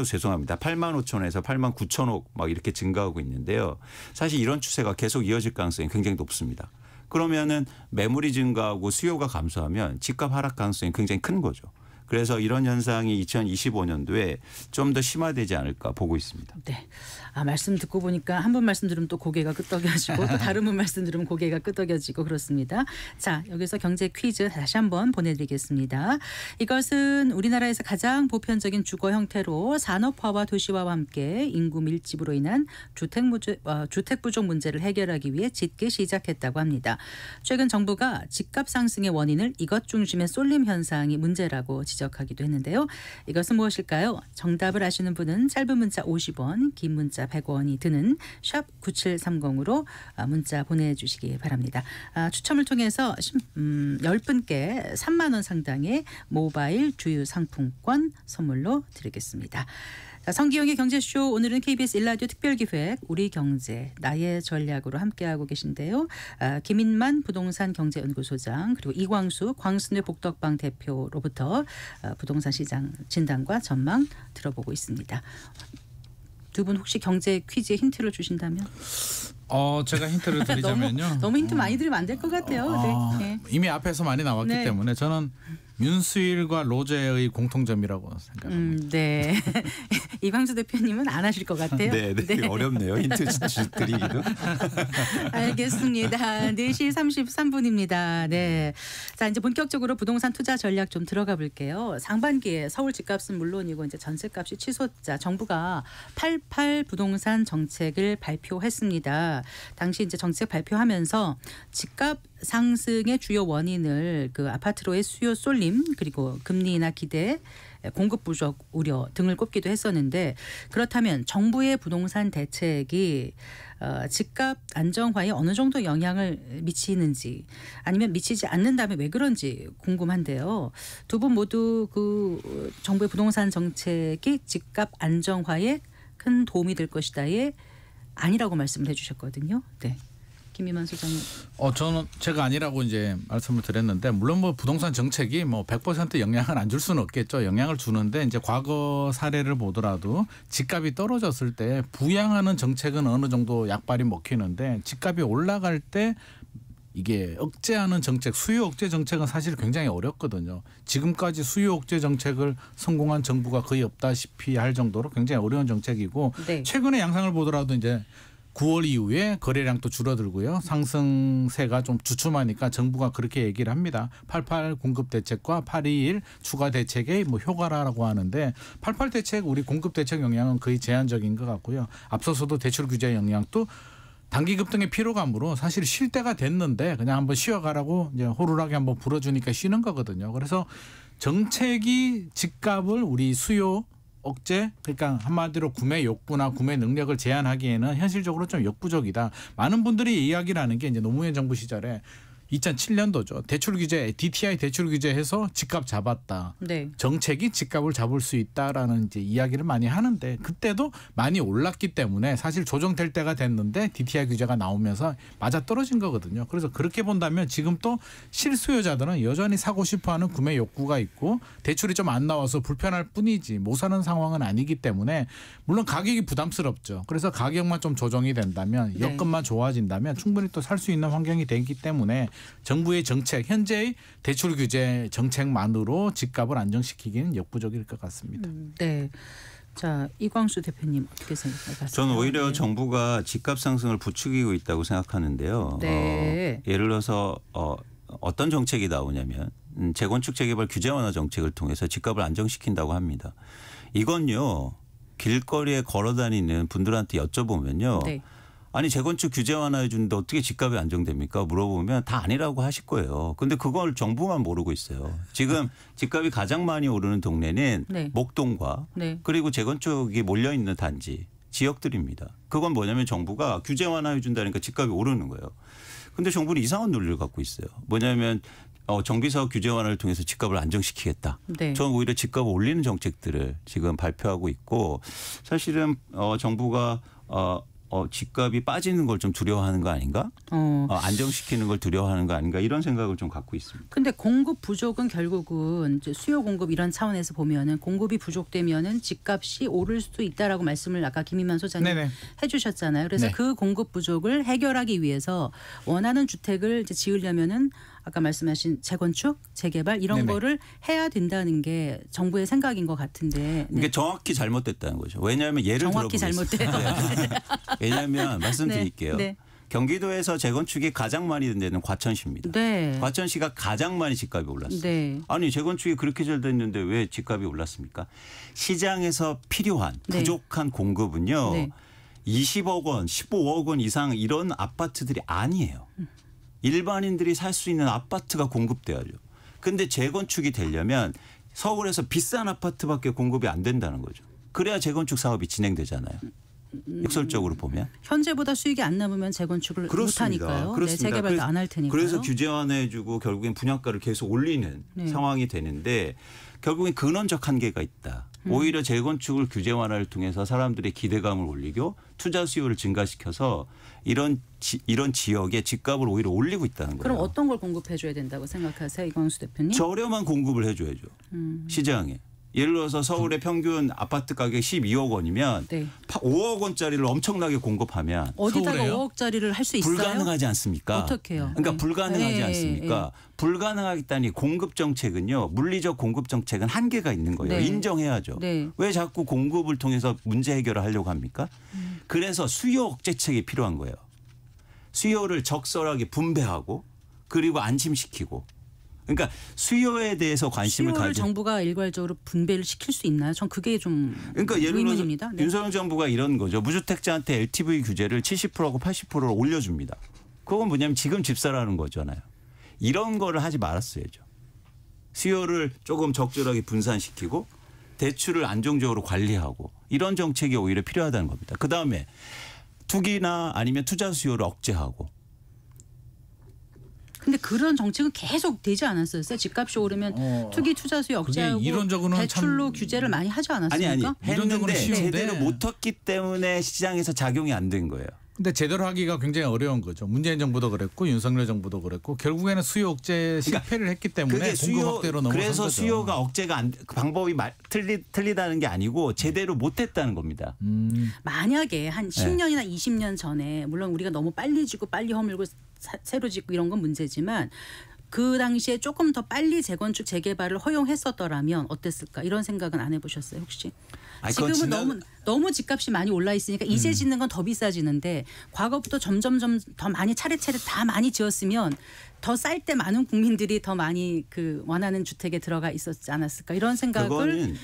죄송합니다. 8만 5천에서 8만 9천억 막 이렇게 증가하고 있는데요. 사실 이런 추세가 계속 이어질 가능성이 굉장히 높습니다. 그러면은 매물이 증가하고 수요가 감소하면 집값 하락 가능성이 굉장히 큰 거죠. 그래서 이런 현상이 2025년도에 좀 더 심화되지 않을까 보고 있습니다. 네. 아, 말씀 듣고 보니까 한 분 말씀 들으면 또 고개가 끄덕여지고 또 다른 분 말씀 들으면 고개가 끄덕여지고 그렇습니다. 자, 여기서 경제 퀴즈 다시 한번 보내드리겠습니다. 이것은 우리나라에서 가장 보편적인 주거 형태로 산업화와 도시화와 함께 인구 밀집으로 인한 주택 부족 문제를 해결하기 위해 짓기 시작했다고 합니다. 최근 정부가 집값 상승의 원인을 이것 중심의 쏠림 현상이 문제라고 지적하기도 했는데요. 이것은 무엇일까요? 정답을 아시는 분은 짧은 문자 50원, 긴 문자 100원이 드는 샵 9730으로 문자 보내주시기 바랍니다. 추첨을 통해서 10분께 3만 원 상당의 모바일 주유 상품권 선물로 드리겠습니다. 자, 성기영의 경제쇼 오늘은 KBS 1라디오 특별기획 우리 경제 나의 전략으로 함께하고 계신데요. 김인만 부동산 경제연구소장 그리고 이광수 광순회 복덕방 대표로부터 부동산 시장 진단과 전망 들어보고 있습니다. 두 분 혹시 경제 퀴즈에 힌트를 주신다면? 제가 힌트를 드리자면요. 너무 힌트 많이 드리면 안 될 것 같아요. 네. 이미 앞에서 많이 나왔기 네. 때문에 저는 윤수일과 로제의 공통점이라고 생각합니다. 네. 이광수 대표님은 안 하실 것 같아요. 네. 어렵네요. 힌트 드리기도. 알겠습니다. 4시 33분입니다. 네. 자, 이제 본격적으로 부동산 투자 전략 좀 들어가 볼게요. 상반기에 서울 집값은 물론이고 이제 전세값이 치솟자 정부가 88 부동산 정책을 발표했습니다. 당시 이제 정책 발표하면서 집값 상승의 주요 원인을 그 아파트로의 수요 쏠림 그리고 금리 인하 기대 공급 부족 우려 등을 꼽기도 했었는데 그렇다면 정부의 부동산 대책이 집값 안정화에 어느 정도 영향을 미치는지 아니면 미치지 않는다면 왜 그런지 궁금한데요. 두 분 모두 그 정부의 부동산 정책이 집값 안정화에 큰 도움이 될 것이다에 아니라고 말씀을 해주셨거든요. 네. 김희만 소장님. 저는 제가 아니라고 이제 말씀을 드렸는데 물론 뭐 부동산 정책이 뭐 100% 영향을 안 줄 수는 없겠죠. 영향을 주는데 이제 과거 사례를 보더라도 집값이 떨어졌을 때 부양하는 정책은 어느 정도 약발이 먹히는데 집값이 올라갈 때 이게 억제하는 정책, 수요 억제 정책은 사실 굉장히 어렵거든요. 지금까지 수요 억제 정책을 성공한 정부가 거의 없다시피 할 정도로 굉장히 어려운 정책이고 네. 최근의 양상을 보더라도 이제 9월 이후에 거래량도 줄어들고요. 상승세가 좀 주춤하니까 정부가 그렇게 얘기를 합니다. 88 공급 대책과 821 추가 대책의 뭐 효과라고 하는데 88 대책 우리 공급 대책 영향은 거의 제한적인 것 같고요. 앞서서도 대출 규제 영향도 단기 급등의 피로감으로 사실 쉴 때가 됐는데 그냥 한번 쉬어가라고 이제 호루라기 한번 불어주니까 쉬는 거거든요. 그래서 정책이 집값을 우리 수요 억제 그러니까 한마디로 구매 욕구나 구매 능력을 제한하기에는 현실적으로 좀 역부족이다. 많은 분들이 이야기를 하는 게 이제 노무현 정부 시절에 2007년도죠. 대출 규제, DTI 대출 규제해서 집값 잡았다. 네. 정책이 집값을 잡을 수 있다라는 이제 이야기를 많이 하는데 그때도 많이 올랐기 때문에 사실 조정될 때가 됐는데 DTI 규제가 나오면서 맞아 떨어진 거거든요. 그래서 그렇게 본다면 지금 또 실수요자들은 여전히 사고 싶어하는 구매 욕구가 있고 대출이 좀 안 나와서 불편할 뿐이지 못 사는 상황은 아니기 때문에 물론 가격이 부담스럽죠. 그래서 가격만 좀 조정이 된다면 여건만 좋아진다면 충분히 또 살 수 있는 환경이 되기 때문에 정부의 정책, 현재의 대출 규제 정책만으로 집값을 안정시키기는 역부족일 것 같습니다. 네. 자, 이광수 대표님 어떻게 생각하세요? 저는 오히려 네. 정부가 집값 상승을 부추기고 있다고 생각하는데요. 네. 예를 들어서 어떤 정책이 나오냐면 재건축 재개발 규제 완화 정책을 통해서 집값을 안정시킨다고 합니다. 이건요. 길거리에 걸어다니는 분들한테 여쭤보면요. 네. 아니 재건축 규제 완화해 주는데 어떻게 집값이 안정됩니까? 물어보면 다 아니라고 하실 거예요. 근데 그걸 정부만 모르고 있어요. 지금 집값이 가장 많이 오르는 동네는 네. 목동과 네. 그리고 재건축이 몰려있는 단지 지역들입니다. 그건 뭐냐면 정부가 규제 완화해 준다니까 집값이 오르는 거예요. 근데 정부는 이상한 논리를 갖고 있어요. 뭐냐면 정비사업 규제 완화를 통해서 집값을 안정시키겠다. 네. 저는 오히려 집값을 올리는 정책들을 지금 발표하고 있고 사실은 정부가 집값이 빠지는 걸 좀 두려워하는 거 아닌가? 안정시키는 걸 두려워하는 거 아닌가? 이런 생각을 좀 갖고 있습니다. 근데 공급 부족은 결국은 이제 수요 공급 이런 차원에서 보면은 공급이 부족되면은 집값이 오를 수도 있다라고 말씀을 아까 김희만 소장님 네네. 해주셨잖아요. 그래서 네. 그 공급 부족을 해결하기 위해서 원하는 주택을 이제 지으려면은 아까 말씀하신 재건축, 재개발 이런 네네. 거를 해야 된다는 게 정부의 생각인 것 같은데. 이게 정확히 잘못됐다는 거죠. 왜냐하면 예를 정확히 들어보겠습니다. 잘못돼요. 네. 왜냐하면 말씀드릴게요. 네. 경기도에서 재건축이 가장 많이 된 데는 과천시입니다. 네. 과천시가 가장 많이 집값이 올랐어요. 네. 아니 재건축이 그렇게 잘 됐는데 왜 집값이 올랐습니까? 시장에서 필요한 네. 부족한 공급은요. 네. 20억 원, 15억 원 이상 이런 아파트들이 아니에요. 일반인들이 살 수 있는 아파트가 공급돼야죠. 근데 재건축이 되려면 서울에서 비싼 아파트밖에 공급이 안 된다는 거죠. 그래야 재건축 사업이 진행되잖아요. 역설적으로 보면. 현재보다 수익이 안 남으면 재건축을 못하니까요. 네, 그렇습니다. 재개발도 안 할 테니까요. 그래서 규제 완화해주고 결국엔 분양가를 계속 올리는 네. 상황이 되는데 결국엔 근원적 한계가 있다. 오히려 재건축을 규제 완화를 통해서 사람들의 기대감을 올리고 투자 수요를 증가시켜서 이런 지역의 집값을 오히려 올리고 있다는 거예요. 그럼 어떤 걸 공급해 줘야 된다고 생각하세요, 이광수 대표님? 저렴한 공급을 해줘야죠. 시장에. 예를 들어서 서울의 평균 아파트 가격이 12억 원이면 네. 5억 원짜리를 엄청나게 공급하면 어디다가 서울에요? 5억짜리를 할 수 있어요? 불가능하지 않습니까? 어떻게요? 그러니까 네. 불가능하지 네. 않습니까? 불가능하겠다니 공급 정책은요. 물리적 공급 정책은 한계가 있는 거예요. 네. 인정해야죠. 네. 왜 자꾸 공급을 통해서 문제 해결을 하려고 합니까? 그래서 수요 억제책이 필요한 거예요. 수요를 적절하게 분배하고 그리고 안심시키고. 그러니까 수요에 대해서 관심을 수요를 가지. 정부가 일괄적으로 분배를 시킬 수 있나요? 전 그게 좀 그러니까 예를 의문입니다. 들어서 네. 윤석열 정부가 이런 거죠. 무주택자한테 LTV 규제를 70%하고 80%로 올려줍니다. 그건 뭐냐면 지금 집사라는 거잖아요. 이런 거를 하지 말았어야죠. 수요를 조금 적절하게 분산시키고 대출을 안정적으로 관리하고 이런 정책이 오히려 필요하다는 겁니다. 그다음에 투기나 아니면 투자 수요를 억제하고. 근데 그런 정책은 계속 되지 않았어요. 집값이 오르면 투기 투자 수요 억제하고 이론적으로는 대출로 참- 규제를 많이 하지 않았습니까? 아니 이론적으로는 했는데 쉬운데. 제대로 못 했기 때문에 시장에서 작용이 안 된 거예요. 근데 제대로 하기가 굉장히 어려운 거죠. 문재인 정부도 그랬고 윤석열 정부도 그랬고 결국에는 수요 억제 실패를 했기 때문에 공급 확대로 넘어선 그래서 거죠. 수요가 억제가 방법이 틀리다는 게 아니고 제대로 못했다는 겁니다. 만약에 한 10년이나 20년 전에 물론 우리가 너무 빨리 짓고 빨리 허물고 새로 짓고 이런 건 문제지만 그 당시에 조금 더 빨리 재건축 재개발을 허용했었더라면 어땠을까 이런 생각은 안 해보셨어요 혹시? 지금은 너무 집값이 많이 올라 있으니까 이제 짓는 건 더 비싸지는데 과거부터 점점 더 많이 차례차례 다 많이 지었으면 더 쌀 때 많은 국민들이 더 많이 그 원하는 주택에 들어가 있었지 않았을까 이런 생각을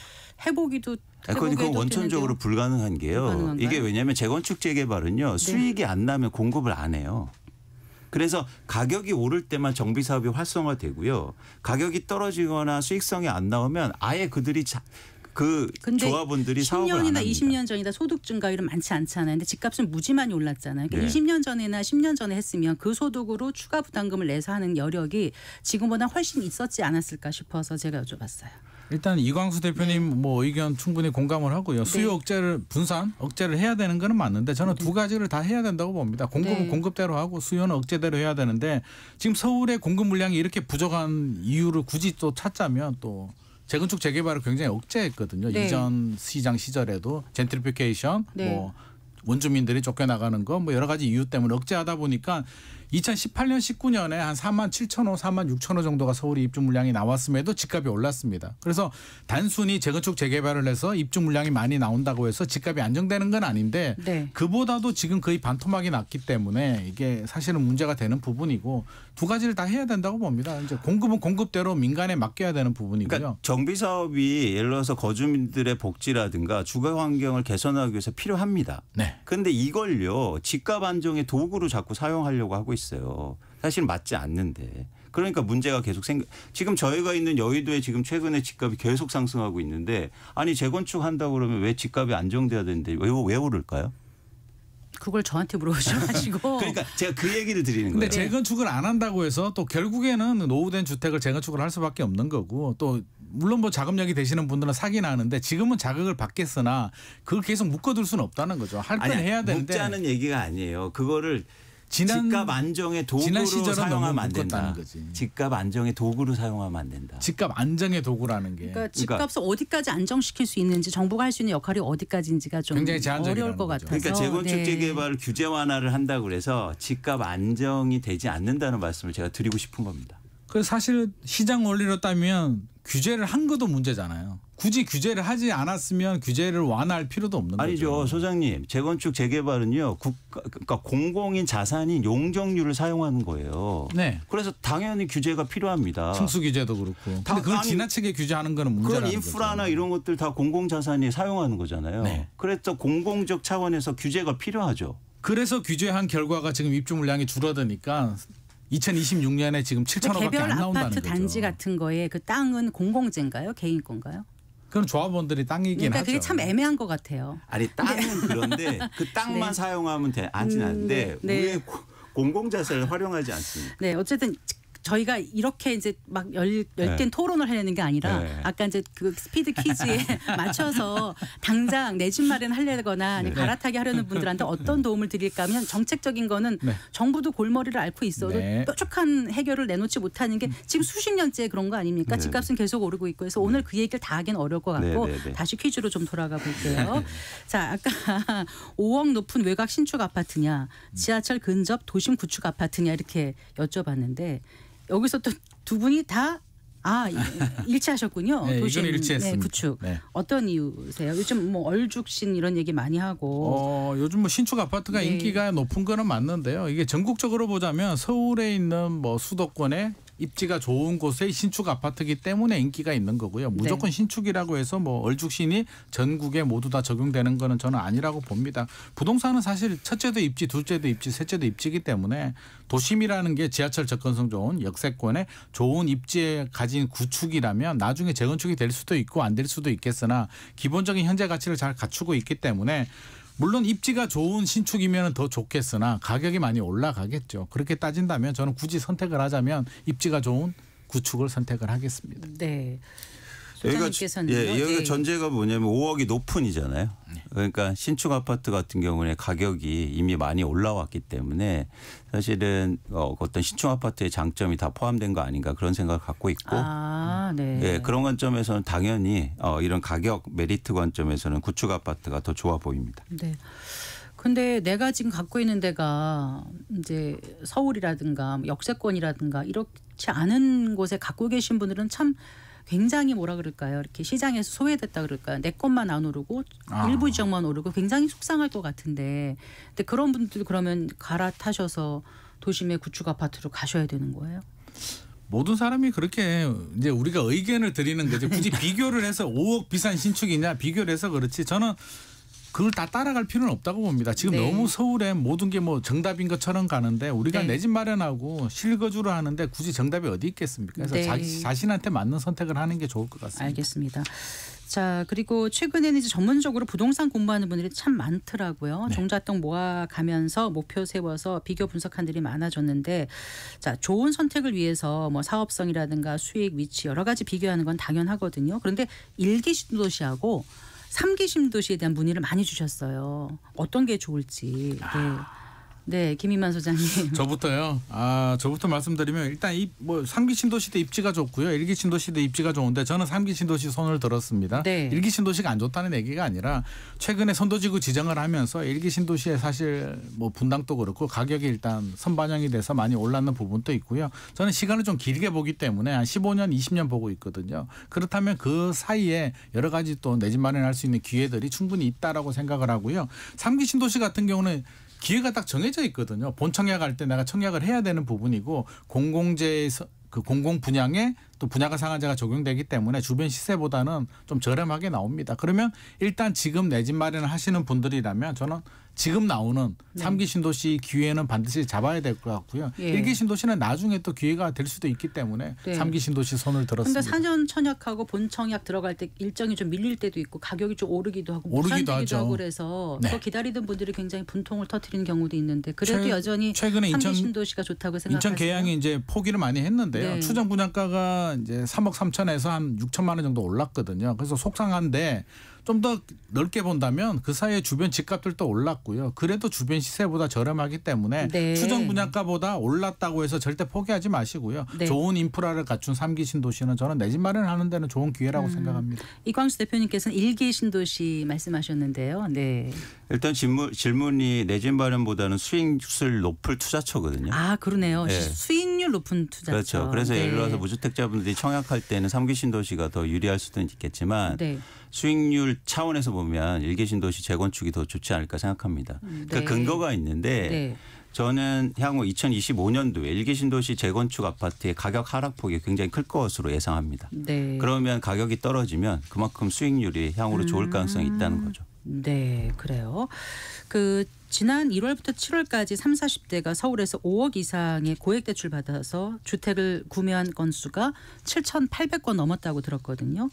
해보기도 그건 원천적으로 불가능한 게요. 불가능한가요? 이게 왜냐하면 재건축 재개발은요. 수익이 안 나면 공급을 안 해요. 그래서 가격이 오를 때만 정비 사업이 활성화되고요. 가격이 떨어지거나 수익성이 안 나오면 아예 그들이 조합원들이 사업을 안 합니다. 10년이나 20년 전이다 소득 증가율은 많지 않잖아요. 근데 집값은 무지 많이 올랐잖아요. 그러니까 네. 20년 전이나 10년 전에 했으면 그 소득으로 추가 부담금을 내서 하는 여력이 지금보다 훨씬 있었지 않았을까 싶어서 제가 여쭤봤어요. 일단 이광수 대표님 뭐 의견 충분히 공감을 하고요. 수요 억제를 억제를 해야 되는 거는 맞는데 저는 두 가지를 다 해야 된다고 봅니다. 공급은 공급대로 하고 수요는 억제대로 해야 되는데 지금 서울의 공급 물량이 이렇게 부족한 이유를 굳이 또 찾자면 또 재건축 재개발을 굉장히 억제했거든요. 네. 이전 시장 시절에도 젠트리피케이션 뭐 원주민들이 쫓겨나가는 거 뭐 여러 가지 이유 때문에 억제하다 보니까 2018년 19년에 한 4만 7천 호, 4만 6천 호 정도가 서울이 입주 물량이 나왔음에도 집값이 올랐습니다. 그래서 단순히 재건축 재개발을 해서 입주 물량이 많이 나온다고 해서 집값이 안정되는 건 아닌데 그보다도 지금 거의 반토막이 났기 때문에 이게 사실은 문제가 되는 부분이고 두 가지를 다 해야 된다고 봅니다. 이제 공급은 공급대로 민간에 맡겨야 되는 부분이고요. 그러니까 정비 사업이 예를 들어서 거주민들의 복지라든가 주거 환경을 개선하기 위해서 필요합니다. 그런데 이걸요 집값 안정의 도구로 자꾸 사용하려고 하고 있어요. 사실 맞지 않는데. 그러니까 문제가 계속 지금 저희가 있는 여의도에 지금 최근에 집값이 계속 상승하고 있는데 아니 재건축 한다고 그러면 왜 집값이 안정돼야 되는데 왜 오를까요? 그걸 저한테 물어보셔가지고. 그러니까 제가 그 얘기를 드리는 근데 거예요. 재건축을 안 한다고 해서 또 결국에는 노후된 주택을 재건축을 할 수밖에 없는 거고 또 물론 뭐 자금력이 되시는 분들은 사긴 하는데 지금은 자극을 받겠으나 그걸 계속 묶어둘 수는 없다는 거죠. 할 건 해야 되는데. 묶자는 얘기가 아니에요. 그거를 집값 안정의 도구로 사용하면 안 된다. 거지. 집값 안정의 도구로 사용하면 안 된다. 집값 안정의 도구라는 게. 그러니까 집값을 어디까지 안정시킬 수 있는지 정부가 할 수 있는 역할이 어디까지인지가 좀 굉장히 어려울 것 같아서. 그러니까 재건축 재개발 규제 완화를 한다고 해서 집값 안정이 되지 않는다는 말씀을 제가 드리고 싶은 겁니다. 그 사실 시장 원리로 따면 규제를 한 것도 문제잖아요. 굳이 규제를 하지 않았으면 규제를 완화할 필요도 없는 아니죠. 거죠. 소장님. 재건축 재개발은요. 그러니까 공공인 자산인 용적률을 사용하는 거예요. 네. 그래서 당연히 규제가 필요합니다. 층수 규제도 그렇고. 근데 그걸 지나치게 규제하는 거는 문제라는 그런 인프라나 거죠. 이런 것들 다 공공자산이 사용하는 거잖아요. 그래서 공공적 차원에서 규제가 필요하죠. 그래서 규제한 결과가 지금 입주 물량이 줄어드니까 2026년에 지금 7천호밖에 개별 안 나온다는 아파트 거죠. 단지 같은 거에 그 땅은 공공재인가요? 개인 건가요? 그건 조합원들이 땅이긴 그러니까 하죠. 그게 참 애매한 것 같아요. 아니 땅은 그런데 그 땅만 사용하면 하진 않는데 왜 공공자산을 활용하지 않습니까? 네, 어쨌든 저희가 이렇게 이제 막 열띤 토론을 하려는 게 아니라 아까 이제 그 스피드 퀴즈에 맞춰서 당장 내 집 마련하려거나 갈아타게 하려는 분들한테 어떤 도움을 드릴까 하면 정책적인 거는 정부도 골머리를 앓고 있어도 뾰족한 해결을 내놓지 못하는 게 지금 수십 년째 그런 거 아닙니까? 집값은 계속 오르고 있고 해서 오늘 그 얘기를 다 하기는 어려울 것 같고 다시 퀴즈로 좀 돌아가 볼게요. 자, 아까 5억 높은 외곽 신축 아파트냐 지하철 근접 도심 구축 아파트냐 이렇게 여쭤봤는데 여기서 또 두 분이 다 일치하셨군요. 네, 도심 이건 일치했습니다. 구축. 어떤 이유세요? 요즘 뭐 얼죽신 이런 얘기 많이 하고. 요즘 뭐 신축 아파트가 인기가 높은 거는 맞는데요. 이게 전국적으로 보자면 서울에 있는 뭐 수도권에 입지가 좋은 곳의 신축 아파트이기 때문에 인기가 있는 거고요. 무조건 신축이라고 해서 뭐 얼죽신이 전국에 모두 다 적용되는 거는 저는 아니라고 봅니다. 부동산은 사실 첫째도 입지, 둘째도 입지, 셋째도 입지이기 때문에 도심이라는 게 지하철 접근성 좋은 역세권에 좋은 입지에 가진 구축이라면 나중에 재건축이 될 수도 있고 안 될 수도 있겠으나 기본적인 현재 가치를 잘 갖추고 있기 때문에 물론 입지가 좋은 신축이면 더 좋겠으나 가격이 많이 올라가겠죠. 그렇게 따진다면 저는 굳이 선택을 하자면 입지가 좋은 구축을 선택을 하겠습니다. 네. 소장님께서는 여기가 전제가 뭐냐면 5억이 높은이잖아요. 그러니까 신축 아파트 같은 경우에 가격이 이미 많이 올라왔기 때문에 사실은 어떤 신축 아파트의 장점이 다 포함된 거 아닌가 그런 생각을 갖고 있고 네, 그런 관점에서는 당연히 이런 가격 메리트 관점에서는 구축 아파트가 더 좋아 보입니다. 네. 근데 내가 지금 갖고 있는 데가 이제 서울이라든가 역세권이라든가 이렇지 않은 곳에 갖고 계신 분들은 참 굉장히 뭐라 그럴까요? 이렇게 시장에서 소외됐다 그럴까요? 내 것만 안 오르고 일부 지역만 오르고 굉장히 속상할 것 같은데, 근데 그런 분들 그러면 갈아타셔서 도심의 구축 아파트로 가셔야 되는 거예요? 모든 사람이 그렇게 이제 우리가 의견을 드리는 거죠. 굳이 비교를 해서 5억 비싼 신축이냐 비교를 해서 그렇지 저는 그걸 다 따라갈 필요는 없다고 봅니다. 지금 너무 서울에 모든 게 뭐 정답인 것처럼 가는데 우리가 내 집 마련하고 실거주를 하는데 굳이 정답이 어디 있겠습니까? 그래서 자신한테 맞는 선택을 하는 게 좋을 것 같습니다. 알겠습니다. 자, 그리고 최근에는 이제 전문적으로 부동산 공부하는 분들이 참 많더라고요. 종잣돈 모아가면서 목표 세워서 비교 분석한 들이 많아졌는데, 자, 좋은 선택을 위해서 뭐 사업성이라든가 수익, 위치 여러 가지 비교하는 건 당연하거든요. 그런데 1기 신도시하고 3기 신도시에 대한 문의를 많이 주셨어요. 어떤 게 좋을지. 네, 김인만 소장님. 저부터요. 저부터 말씀드리면 일단 뭐 3기 신도시도 입지가 좋고요. 1기 신도시도 입지가 좋은데 저는 3기 신도시 손을 들었습니다. 1기 신도시가 안 좋다는 얘기가 아니라 최근에 선도지구 지정을 하면서 1기 신도시에 사실 뭐 분당도 그렇고 가격이 일단 선반영이 돼서 많이 올랐는 부분도 있고요. 저는 시간을 좀 길게 보기 때문에 한 15년, 20년 보고 있거든요. 그렇다면 그 사이에 여러 가지 또 내 집 마련할 수 있는 기회들이 충분히 있다라고 생각을 하고요. 3기 신도시 같은 경우는 기회가 딱 정해져 있거든요. 본 청약할 때 내가 청약을 해야 되는 부분이고 공공재에서 그 공공 분양에 또 분야가 상한제가 적용되기 때문에 주변 시세보다는 좀 저렴하게 나옵니다. 그러면 일단 지금 내 집 마련을 하시는 분들이라면 저는 지금 나오는 3기 신도시 기회는 반드시 잡아야 될 것 같고요. 1기 신도시는 나중에 또 기회가 될 수도 있기 때문에 3기 신도시 손을 들었습니다. 그런데 4년 청약하고 본 청약 들어갈 때 일정이 좀 밀릴 때도 있고 가격이 좀 오르기도 하고 무산되기도 하고 그래서 더 기다리던 분들이 굉장히 분통을 터뜨리는 경우도 있는데 그래도 여전히 최근에 3기 신도시가 좋다고 생각하세요? 인천 계양이 이제 포기를 많이 했는데요. 추정 분양가가 이제 3억 3천에서 한 6천만 원 정도 올랐거든요. 그래서 속상한데 좀 더 넓게 본다면 그 사이에 주변 집값들도 올랐고요. 그래도 주변 시세보다 저렴하기 때문에 추정 분양가보다 올랐다고 해서 절대 포기하지 마시고요. 좋은 인프라를 갖춘 3기 신도시는 저는 내 집 마련하는 데는 좋은 기회라고 생각합니다. 이광수 대표님께서는 1기 신도시 말씀하셨는데요. 네. 일단 질문이 내 집 마련보다는 수익률 높을 투자처거든요. 그러네요. 수익률 높은 투자처. 그렇죠. 그래서 예를 들어서 무주택자분들이 청약할 때는 3기 신도시가 더 유리할 수도 있겠지만 수익률 차원에서 보면 1기 신도시 재건축이 더 좋지 않을까 생각합니다. 그 근거가 있는데 저는 향후 2025년도에 1기 신도시 재건축 아파트의 가격 하락폭이 굉장히 클 것으로 예상합니다. 그러면 가격이 떨어지면 그만큼 수익률이 향후로 좋을 가능성이 있다는 거죠. 네, 그래요. 그 지난 1월부터 7월까지 30, 40대가 서울에서 5억 이상의 고액 대출 받아서 주택을 구매한 건수가 7,800건 넘었다고 들었거든요.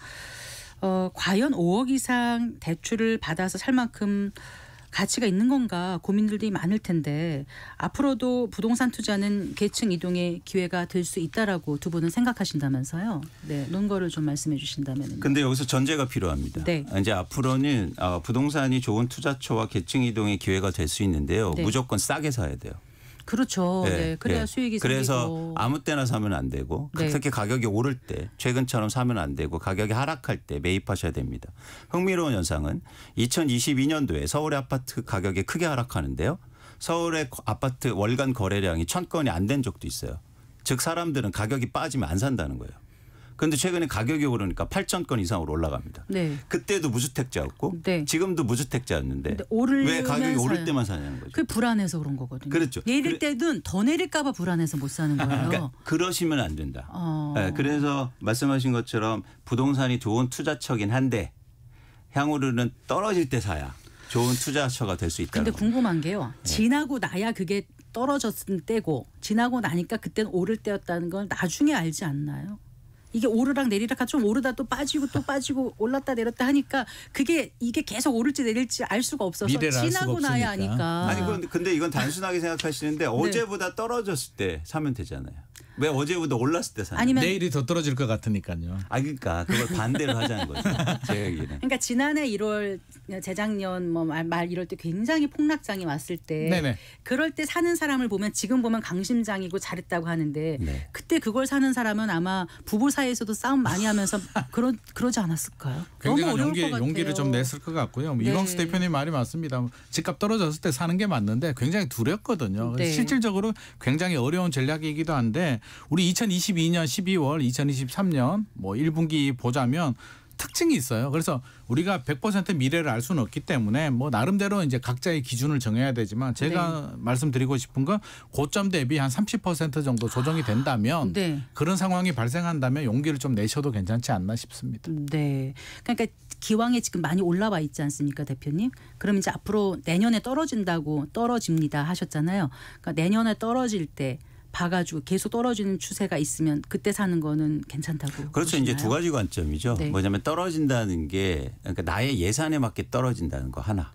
과연 5억 이상 대출을 받아서 살 만큼 가치가 있는 건가 고민들이 많을 텐데 앞으로도 부동산 투자는 계층 이동의 기회가 될 수 있다라고 두 분은 생각하신다면서요. 네, 논거를 좀 말씀해 주신다면요. 근데 여기서 전제가 필요합니다. 이제 앞으로는 부동산이 좋은 투자처와 계층 이동의 기회가 될 수 있는데요. 무조건 싸게 사야 돼요. 그렇죠. 그래야 수익이 그래서 생기고. 아무 때나 사면 안 되고 특히 가격이 오를 때 최근처럼 사면 안 되고 가격이 하락할 때 매입하셔야 됩니다. 흥미로운 현상은 2022년도에 서울의 아파트 가격이 크게 하락하는데요. 서울의 아파트 월간 거래량이 1,000건이 안 된 적도 있어요. 즉 사람들은 가격이 빠지면 안 산다는 거예요. 그런데 최근에 가격이 오르니까 8,000건 이상으로 올라갑니다. 그때도 무주택자였고 지금도 무주택자였는데 왜 가격이 오를 때만 사냐는 거죠. 그 불안해서 그런 거거든요. 그렇죠. 내릴 때는 더 내릴까 봐 불안해서 못 사는 거예요. 그러니까 그러시면 안 된다. 그래서 말씀하신 것처럼 부동산이 좋은 투자처긴 한데 향후로는 떨어질 때 사야 좋은 투자처가 될 수 있다는 근데 겁니다. 궁금한 게요. 지나고 나야 그게 떨어졌을 때고 지나고 나니까 그때는 오를 때였다는 걸 나중에 알지 않나요? 이게 오르락 내리락 좀 오르다 또 빠지고 올랐다 내렸다 하니까 이게 계속 오를지 내릴지 알 수가 없어서 지나고 나야 아니까. 아니 근데 이건 단순하게 생각하시는데 어제보다 떨어졌을 때 사면 되잖아요. 왜 어제보다 올랐을 때 사냐? 아니면 내일이 더 떨어질 것 같으니까요. 그러니까 그걸 반대로 하자는 거죠. 제 얘기는. 그러니까 지난해 1월 재작년 말 이럴 때 굉장히 폭락장이 왔을 때 네네. 그럴 때 사는 사람을 보면 지금 보면 강심장이고 잘했다고 하는데 네. 그때 그걸 사는 사람은 아마 부부 사이에서도 싸움 많이 하면서 그러지 않았을까요? 너무 어려울 것 같아요. 용기를 좀 냈을 것 같고요. 네. 이광수 대표님 말이 맞습니다. 집값 떨어졌을 때 사는 게 맞는데 굉장히 두렵거든요. 네. 실질적으로 굉장히 어려운 전략이기도 한데 우리 2022년 12월, 2023년 1분기 보자면 특징이 있어요. 그래서 우리가 100% 미래를 알 수는 없기 때문에 나름대로 이제 각자의 기준을 정해야 되지만 제가 말씀드리고 싶은 건 고점 대비 한 30% 정도 조정이 된다면 그런 상황이 발생한다면 용기를 좀 내셔도 괜찮지 않나 싶습니다. 네. 그러니까 기왕에 지금 많이 올라와 있지 않습니까, 대표님? 그럼 이제 앞으로 내년에 떨어집니다 하셨잖아요. 그러니까 내년에 떨어질 때 봐가지고 계속 떨어지는 추세가 있으면 그때 사는 거는 괜찮다고. 그렇죠. 보시나요? 이제 두 가지 관점이죠. 네. 뭐냐면 떨어진다는 게 그러니까 나의 예산에 맞게 떨어진다는 거 하나.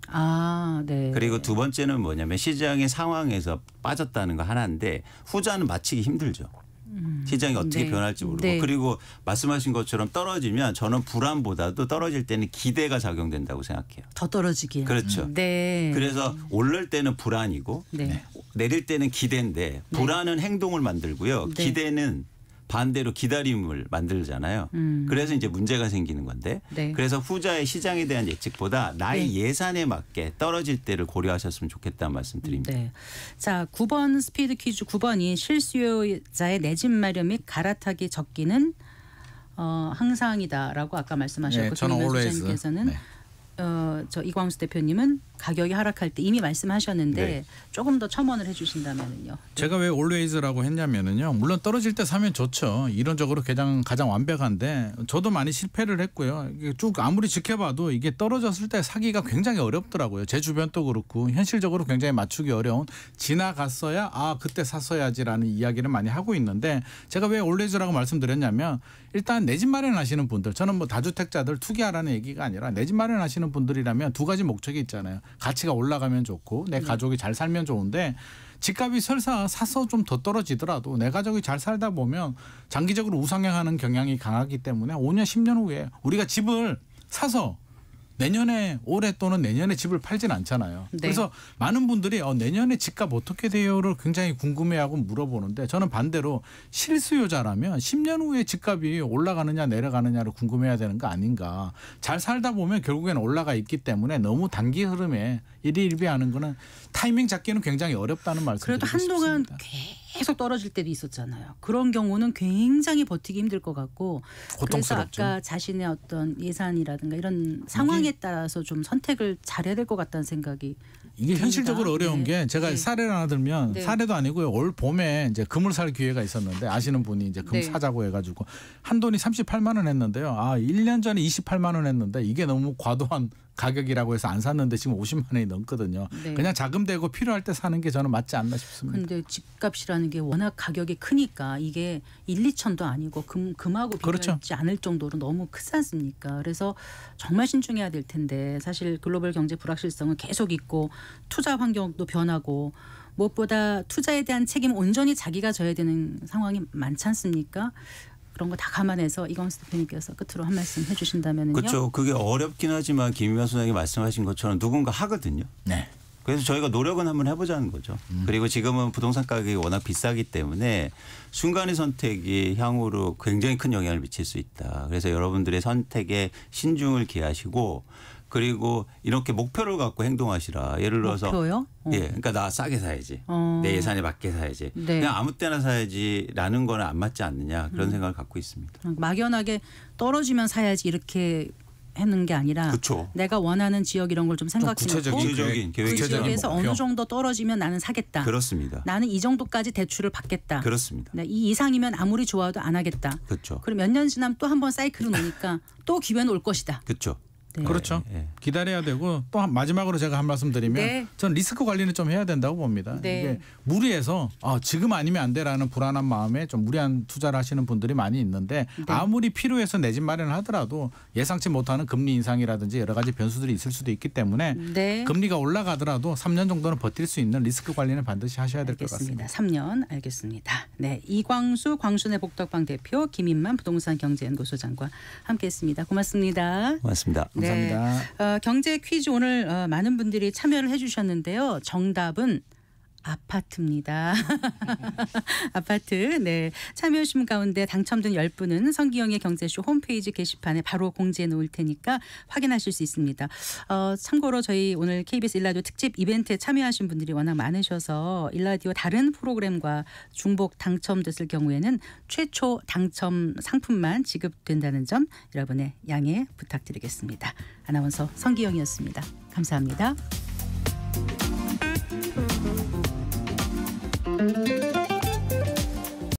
네. 그리고 두 번째는 뭐냐면 시장의 상황에서 빠졌다는 거 하나인데 후자는 맞히기 힘들죠. 시장이 어떻게 변할지 모르고 그리고 말씀하신 것처럼 떨어지면 저는 불안보다도 떨어질 때는 기대가 작용된다고 생각해요. 더 떨어지길. 그렇죠. 그래서 오를 때는 불안이고 내릴 때는 기대인데 불안은 행동을 만들고요. 기대는 반대로 기다림을 만들잖아요. 그래서 이제 문제가 생기는 건데 그래서 후자의 시장에 대한 예측보다 나의 예산에 맞게 떨어질 때를 고려하셨으면 좋겠다는 말씀드립니다. 자, 9번 스피드 퀴즈 9번이 실수요자의 내 집 마련 및 갈아타기 적기는 항상이다라고 아까 말씀하셨고 저는 always. 저 이광수 대표님은 가격이 하락할 때 이미 말씀하셨는데 조금 더 첨언을 해주신다면요. 제가 왜 always라고 했냐면요. 물론 떨어질 때 사면 좋죠. 이론적으로 가장 완벽한데 저도 많이 실패를 했고요. 이게 쭉 아무리 지켜봐도 이게 떨어졌을 때 사기가 굉장히 어렵더라고요. 제 주변도 그렇고 현실적으로 굉장히 맞추기 어려운 지나갔어야 그때 샀어야지라는 이야기를 많이 하고 있는데 제가 왜 always라고 말씀드렸냐면 일단 내 집 마련하시는 분들 저는 다주택자들 투기하라는 얘기가 아니라 내 집 마련하시는 분들이라면 두 가지 목적이 있잖아요. 가치가 올라가면 좋고 내 가족이 잘 살면 좋은데 집값이 설사 사서 좀 더 떨어지더라도 내 가족이 잘 살다 보면 장기적으로 우상향하는 경향이 강하기 때문에 5년 10년 후에 우리가 집을 사서 내년에 올해 또는 내년에 집을 팔진 않잖아요. 그래서 많은 분들이 내년에 집값 어떻게 돼요를 굉장히 궁금해하고 물어보는데 저는 반대로 실수요자라면 10년 후에 집값이 올라가느냐 내려가느냐를 궁금해야 되는 거 아닌가. 잘 살다 보면 결국에는 올라가 있기 때문에 너무 단기 흐름에 일희일비하는 거는 타이밍 잡기는 굉장히 어렵다는 말씀드리고 싶습니다. 그래도 한동안 계속 떨어질 때도 있었잖아요. 그런 경우는 굉장히 버티기 힘들 것 같고 고통스럽죠. 그래서 아까 자신의 어떤 예산이라든가 이런 상황에 따라서 좀 선택을 잘해야 될 것 같다는 생각이 이게 현실적으로 어려운 게 제가 사례를 하나 들면 사례도 아니고요. 올 봄에 이제 금을 살 기회가 있었는데 아시는 분이 이제 금 사자고 해가지고 한돈이 38만 원 했는데요. 1년 전에 28만 원 했는데 이게 너무 과도한 가격이라고 해서 안 샀는데 지금 50만 원이 넘거든요. 그냥 자금되고 필요할 때 사는 게 저는 맞지 않나 싶습니다. 그런데 집값이라는 게 워낙 가격이 크니까 이게 1, 2천도 아니고 금하고 비교하지 않을 정도로 너무 크지 않습니까? 그래서 정말 신중해야 될 텐데 사실 글로벌 경제 불확실성은 계속 있고 투자 환경도 변하고 무엇보다 투자에 대한 책임 온전히 자기가 져야 되는 상황이 많지 않습니까? 그런 거 다 감안해서 이광수 대표님께서 끝으로 한 말씀 해주신다면요. 그렇죠. 그게 어렵긴 하지만 김희만 소장이 말씀하신 것처럼 누군가 하거든요. 그래서 저희가 노력은 한번 해보자는 거죠. 그리고 지금은 부동산 가격이 워낙 비싸기 때문에 순간의 선택이 향후로 굉장히 큰 영향을 미칠 수 있다. 그래서 여러분들의 선택에 신중을 기하시고 그리고 이렇게 목표를 갖고 행동하시라. 예를 들어서 목표요? 그러니까 나 싸게 사야지. 내 예산에 맞게 사야지. 그냥 아무 때나 사야지라는 거는 안 맞지 않느냐 그런 생각을 갖고 있습니다. 막연하게 떨어지면 사야지 이렇게 하는 게 아니라 내가 원하는 지역 이런 걸 좀 생각해놓고 구체적인 그 지역에서 어느 정도 떨어지면 나는 사겠다. 그렇습니다. 나는 이 정도까지 대출을 받겠다. 그렇습니다. 이 이상이면 아무리 좋아도 안 하겠다. 그렇죠. 그럼 몇 년 지나면 또 한 번 사이클을 오니까 또 기회는 올 것이다. 그렇죠. 네. 그렇죠. 예. 기다려야 되고 또 마지막으로 제가 한 말씀 드리면 네. 전 리스크 관리는 좀 해야 된다고 봅니다. 네. 이게 무리해서 지금 아니면 안 돼라는 불안한 마음에 좀 무리한 투자를 하시는 분들이 많이 있는데 네. 아무리 필요해서 내 집 마련을 하더라도 예상치 못하는 금리 인상이라든지 여러 가지 변수들이 있을 수도 있기 때문에 네. 금리가 올라가더라도 3년 정도는 버틸 수 있는 리스크 관리는 반드시 하셔야 될 것 같습니다. 알겠습니다. 3년 알겠습니다. 네, 이광수 광순의 복덕방 대표, 김인만 부동산 경제연구소장과 함께했습니다. 고맙습니다. 고맙습니다. 감사합니다. 경제 퀴즈 오늘 많은 분들이 참여를 해주셨는데요. 정답은 아파트입니다. 아파트. 네. 참여하신 가운데 당첨된 10분은 성기영의 경제쇼 홈페이지 게시판에 바로 공지해 놓을 테니까 확인하실 수 있습니다. 참고로 저희 오늘 KBS 일라디오 특집 이벤트에 참여하신 분들이 워낙 많으셔서 일라디오 다른 프로그램과 중복 당첨됐을 경우에는 최초 당첨 상품만 지급된다는 점 여러분의 양해 부탁드리겠습니다. 아나운서 성기영이었습니다. 감사합니다.